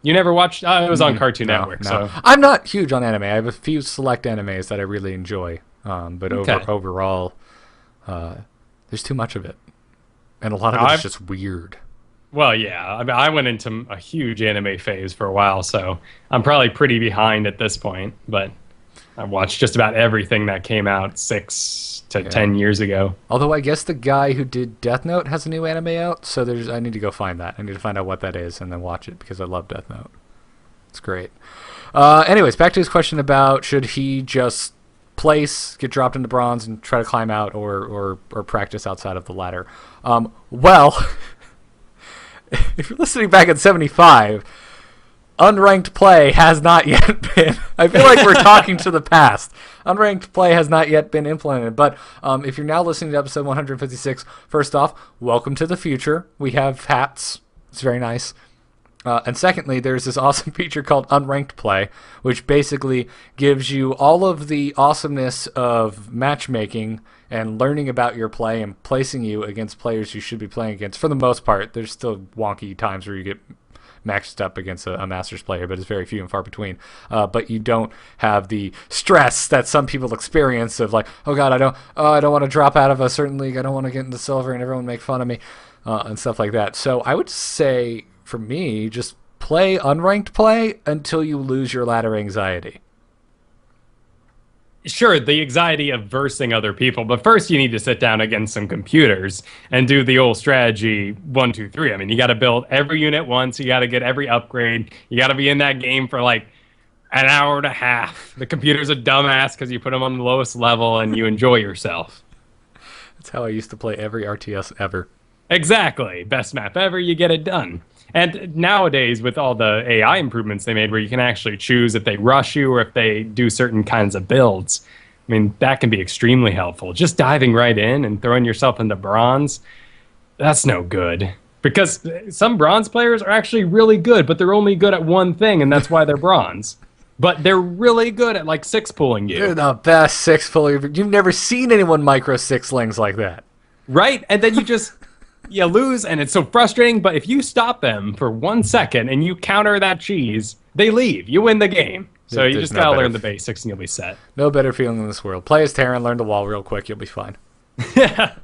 You never watched? It was on Cartoon Network. No. So I'm not huge on anime. I have a few select animes that I really enjoy, but overall, there's too much of it. And a lot of it's just weird. Well, yeah. I mean, I went into a huge anime phase for a while, so I'm probably pretty behind at this point, but I watched just about everything that came out 6 to 10 years ago. Although I guess the guy who did Death Note has a new anime out, so I need to go find that. I need to find out what that is and then watch it because I love Death Note. It's great. Anyways, back to his question about should he just place, get dropped into bronze, and try to climb out or practice outside of the ladder. Well, if you're listening back at 75... unranked play has not yet been... I feel like we're talking to the past. Unranked play has not yet been implemented. But if you're now listening to episode 156, first off, welcome to the future. We have hats. It's very nice. And secondly, there's this awesome feature called Unranked Play, which basically gives you all of the awesomeness of matchmaking and learning about your play and placing you against players you should be playing against. For the most part, there's still wonky times where you get maxed up against a Masters player, but it's very few and far between. But you don't have the stress that some people experience of like, oh god, I don't want to drop out of a certain league, I don't want to get into silver and everyone make fun of me, and stuff like that. So I would say, for me, just play unranked play until you lose your ladder anxiety. Sure, the anxiety of versing other people, but first you need to sit down against some computers and do the old strategy 1, 2, 3. I mean, you got to build every unit once, you got to get every upgrade, you got to be in that game for like an hour and a half. The computer's a dumbass because you put them on the lowest level and you enjoy yourself. That's how I used to play every RTS ever. Exactly. Best map ever, you get it done. And nowadays, with all the AI improvements they made where you can actually choose if they rush you or if they do certain kinds of builds, I mean, that can be extremely helpful. Just diving right in and throwing yourself into bronze, that's no good. Because some bronze players are actually really good, but they're only good at one thing, and that's why they're bronze. But they're really good at, like, six-pulling you. You're the best six-puller. You've never seen anyone micro six-lings like that. Right? And then you lose, and it's so frustrating, but if you stop them for 1 second and you counter that cheese, they leave. You win the game. So you just gotta learn the basics and you'll be set. No better feeling in this world. Play as Terran, learn the wall real quick, you'll be fine. Yeah.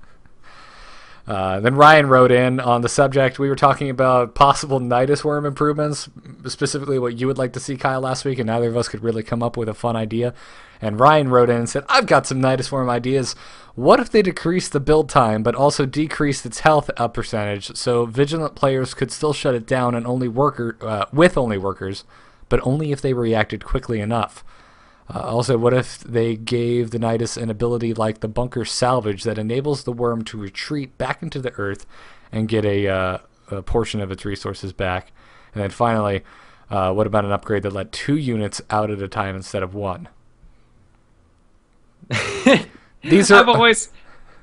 Then Ryan wrote in on the subject. We were talking about possible Nidus Worm improvements, specifically what you would like to see, Kyle, last week, and neither of us could really come up with a fun idea. And Ryan wrote in and said, I've got some Nidus Worm ideas. What if they decrease the build time, but also decreased its health up percentage, so vigilant players could still shut it down and with only workers, but only if they reacted quickly enough? Also, what if they gave the Nidus an ability like the Bunker Salvage that enables the worm to retreat back into the earth and get a portion of its resources back? And then finally, what about an upgrade that let 2 units out at a time instead of 1? These are.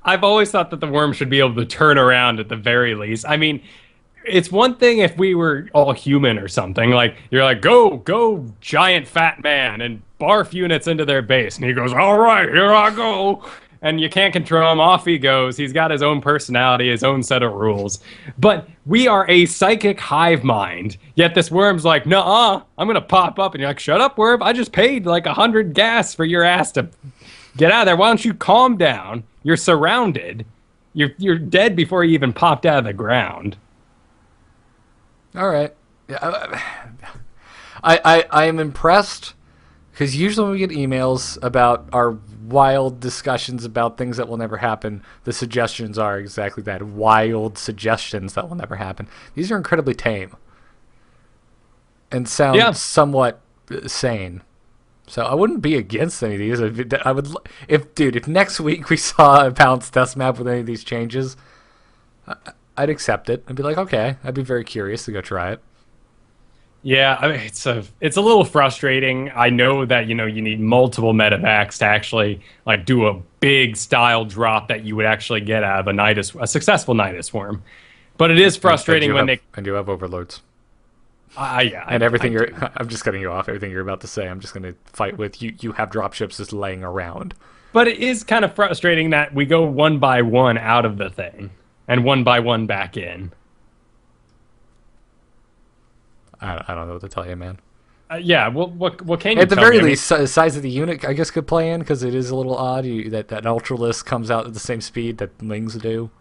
I've always thought that the worm should be able to turn around at the very least. I mean, it's one thing if we were all human or something. Like, you're like, go, giant fat man, and barf units into their base. And he goes, all right, here I go. And you can't control him. Off he goes. He's got his own personality, his own set of rules. But we are a psychic hive mind. Yet this worm's like, nuh-uh, I'm going to pop up. And you're like, shut up, worm. I just paid like 100 gas for your ass to get out of there. Why don't you calm down? You're surrounded. You're dead before you even popped out of the ground. All right. I am impressed because usually when we get emails about our wild discussions about things that will never happen, the suggestions are exactly that, wild suggestions that will never happen. These are incredibly tame and sound somewhat sane. So I wouldn't be against any of these. I would, if next week we saw a balanced test map with any of these changes, I'd accept it. I'd be like, okay, I'd be very curious to go try it. Yeah, I mean, it's a little frustrating. I know that you need multiple medevacs to actually like do a big style drop that you would actually get out of a successful Nidus worm. But it is frustrating when they and you have overlords. Yeah, and everything I'm just cutting you off. Everything you're about to say, I'm just going to fight with you. You have dropships just laying around. But it is kind of frustrating that we go 1 by 1 out of the thing and 1 by 1 back in. I don't know what to tell you, man. Yeah, well, what can you at the tell very me? least, the size of the unit, I guess, could play in because it is a little odd that Ultralisk comes out at the same speed that Lings do.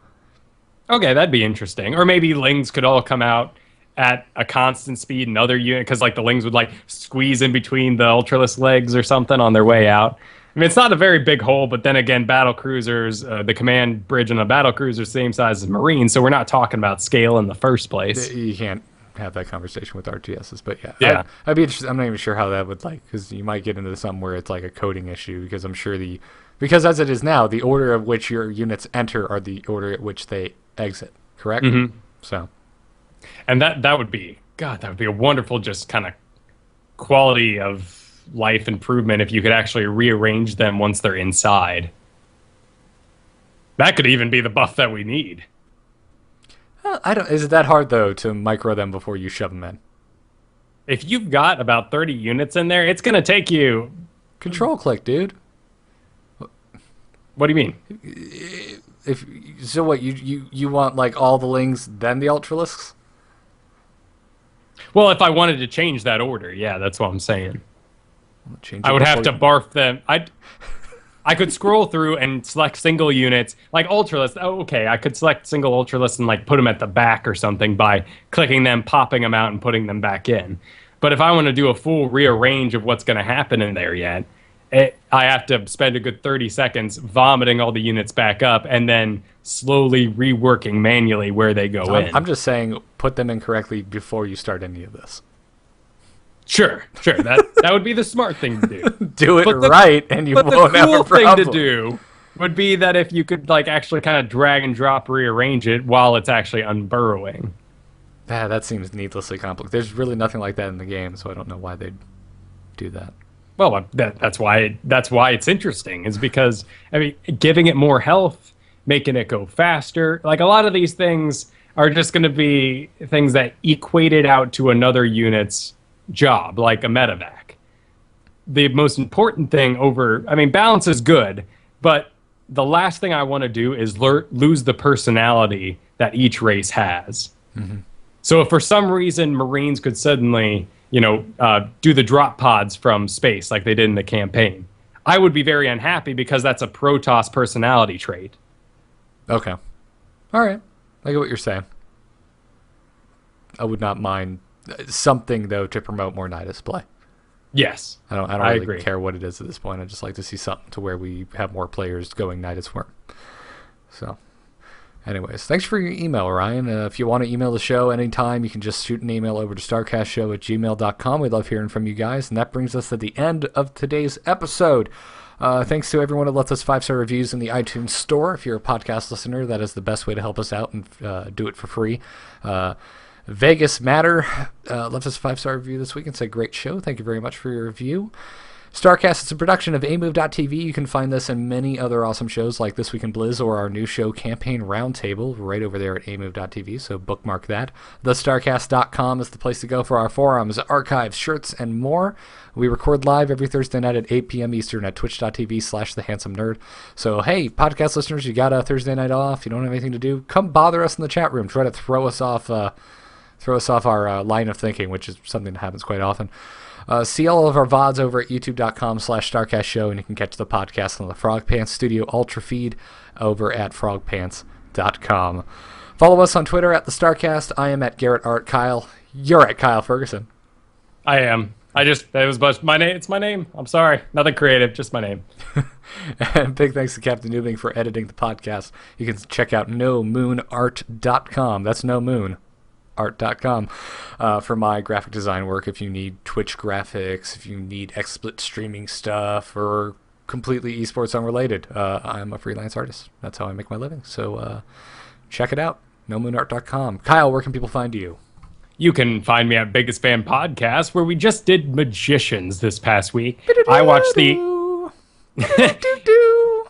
Okay, that'd be interesting. Or maybe Lings could all come out at a constant speed, another unit, because like the Lings would like squeeze in between the Ultralisk legs or something on their way out. I mean, it's not a very big hole, but then again, battle cruisers, the command bridge on a battle cruiser is the same size as Marine, so we're not talking about scale in the first place. You can't have that conversation with RTSs, but yeah. I'd be interested. I'm not even sure how that would because you might get into something where it's like a coding issue, because I'm sure because as it is now, the order of which your units enter are the order at which they exit, correct? Mm-hmm. So. And that would be a wonderful just kind of quality of life improvement if you could actually rearrange them once they're inside. That could even be the buff that we need. I don't. Is it that hard though to micro them before you shove them in? If you've got about 30 units in there, it's gonna take you. Control click, dude. What do you mean? If so, what you want like all the lings then the Ultralisks? Well, if I wanted to change that order, yeah, that's what I'm saying. Change I it would have to before barf them. I could scroll through and select single units, like Ultralisk. Oh, okay, I could select single Ultralisk and like put them at the back or something by clicking them, popping them out, and putting them back in. But if I want to do a full rearrange of what's going to happen in there yet, I have to spend a good 30 seconds vomiting all the units back up and then slowly reworking manually where they go in. I'm just saying, put them in correctly before you start any of this. Sure. That would be the smart thing to do. Do it right, and you won't have a problem. But the cool thing to do would be that if you could like actually kind of drag and drop rearrange it while it's actually unburrowing. Yeah, that seems needlessly complicated. There's really nothing like that in the game, so I don't know why they'd do that. Well, that's why it's interesting. Is because I mean, giving it more health, making it go faster. Like a lot of these things are just going to be things that equate it out to another unit's job, like a medevac. The most important thing balance is good, but the last thing I want to do is lose the personality that each race has. Mm-hmm. So if for some reason Marines could suddenly, do the drop pods from space like they did in the campaign, I would be very unhappy because that's a Protoss personality trait. Okay. All right. I get what you're saying. I would not mind something, though, to promote more Nidus play. Yes. I don't really agree. Care what it is at this point. I just like to see something to where we have more players going Nidus Worm. So, anyways, thanks for your email, Ryan. If you want to email the show anytime, you can just shoot an email over to starcastshow@gmail.com. We love hearing from you guys. And that brings us to the end of today's episode. Thanks to everyone who left us 5-star reviews in the iTunes store. If you're a podcast listener, that is the best way to help us out and do it for free. Vegas Matter left us a 5-star review this week and said, great show. Thank you very much for your review. StarCast is a production of amove.tv. You can find this and many other awesome shows like This Week in Blizz or our new show, Campaign Roundtable, right over there at amove.tv, so bookmark that. TheStarcast.com is the place to go for our forums, archives, shirts, and more. We record live every Thursday night at 8 p.m. Eastern at twitch.tv/TheHandsomeNerd. So, hey, podcast listeners, you got a Thursday night off, you don't have anything to do, come bother us in the chat room. Try to throw us off our line of thinking, which is something that happens quite often. See all of our VODs over at youtube.com/StarCast Show, and you can catch the podcast on the Frog Pants Studio Ultra feed over at frogpants.com. Follow us on Twitter at the StarCast. I am at Garrett Art Kyle. You're at Kyle Fergusson. I am. My name. It's my name. I'm sorry. Nothing creative, just my name. And big thanks to Captain Newbing for editing the podcast. You can check out nomoonart.com. That's no moon. Art.com for my graphic design work. If you need Twitch graphics, if you need XSplit streaming stuff, or completely esports unrelated, I'm a freelance artist. That's how I make my living. So check it out, nomoonart.com. Kyle, where can people find you? You can find me at Biggest Fan Podcast, where we just did Magicians this past week. I watched the...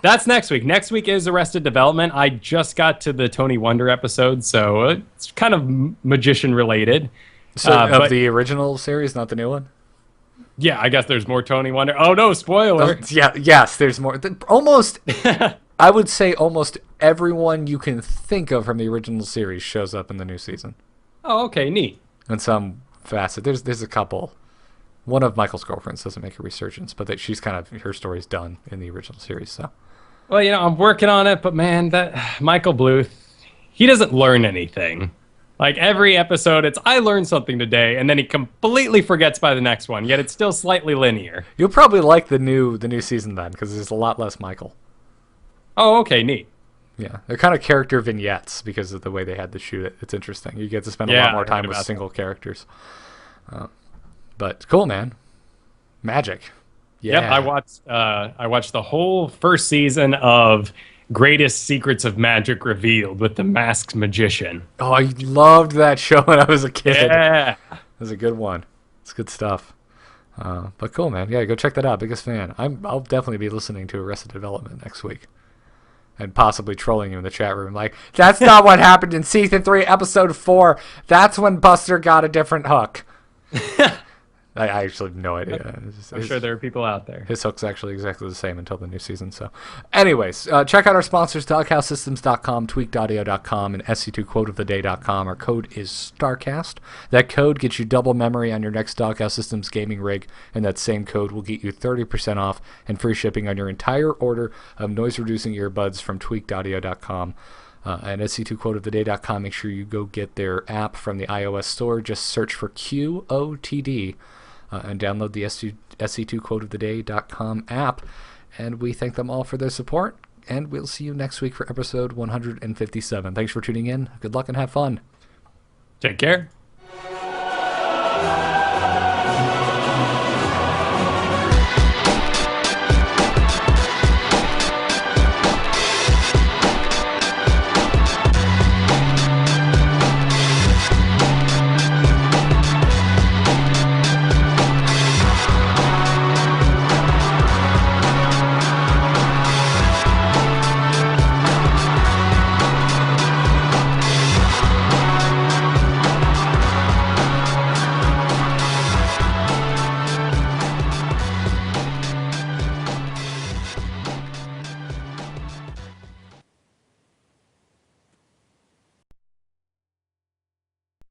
That's next week. Next week is Arrested Development. I just got to the Tony Wonder episode, so it's kind of magician related. So of the original series, not the new one? Yeah, I guess there's more Tony Wonder. Oh no, spoiler. Yes, there's more. Almost, I would say almost everyone you can think of from the original series shows up in the new season. Oh, okay, neat. In some facet. There's a couple. One of Michael's girlfriends doesn't make a resurgence, but she's kind of, her story's done in the original series, so... Well, I'm working on it, but man, that Michael Bluth, he doesn't learn anything. Like every episode, I learned something today, and then he completely forgets by the next one. Yet it's still slightly linear. You'll probably like the new season then, because there's a lot less Michael. Oh, okay, neat. Yeah, they're kind of character vignettes because of the way they had to shoot it. It's interesting. You get to spend a lot more time with single characters. But cool, man. Magic. Yeah. Yep, I watched the whole first season of Greatest Secrets of Magic Revealed with the Masked Magician. Oh, I loved that show when I was a kid. Yeah. It was a good one. It's good stuff. But cool, man. Yeah, go check that out. Biggest fan. I'll definitely be listening to Arrested Development next week. and possibly trolling you in the chat room. Like, that's not what happened in Season 3, Episode 4. That's when Buster got a different hook. I actually have no idea. I'm sure there are people out there. His hook's actually exactly the same until the new season. So, anyways, check out our sponsors, DoghouseSystems.com, TweakedAudio.com, and SC2QuoteOfTheDay.com. Our code is StarCast. That code gets you double memory on your next Doghouse Systems gaming rig, and that same code will get you 30% off and free shipping on your entire order of noise-reducing earbuds from TweakedAudio.com. And SC2QuoteOfTheDay.com. Make sure you go get their app from the iOS store. Just search for QOTD. And download the SC2QuoteOfTheDay.com app. And we thank them all for their support. And we'll see you next week for episode 157. Thanks for tuning in. Good luck and have fun. Take care.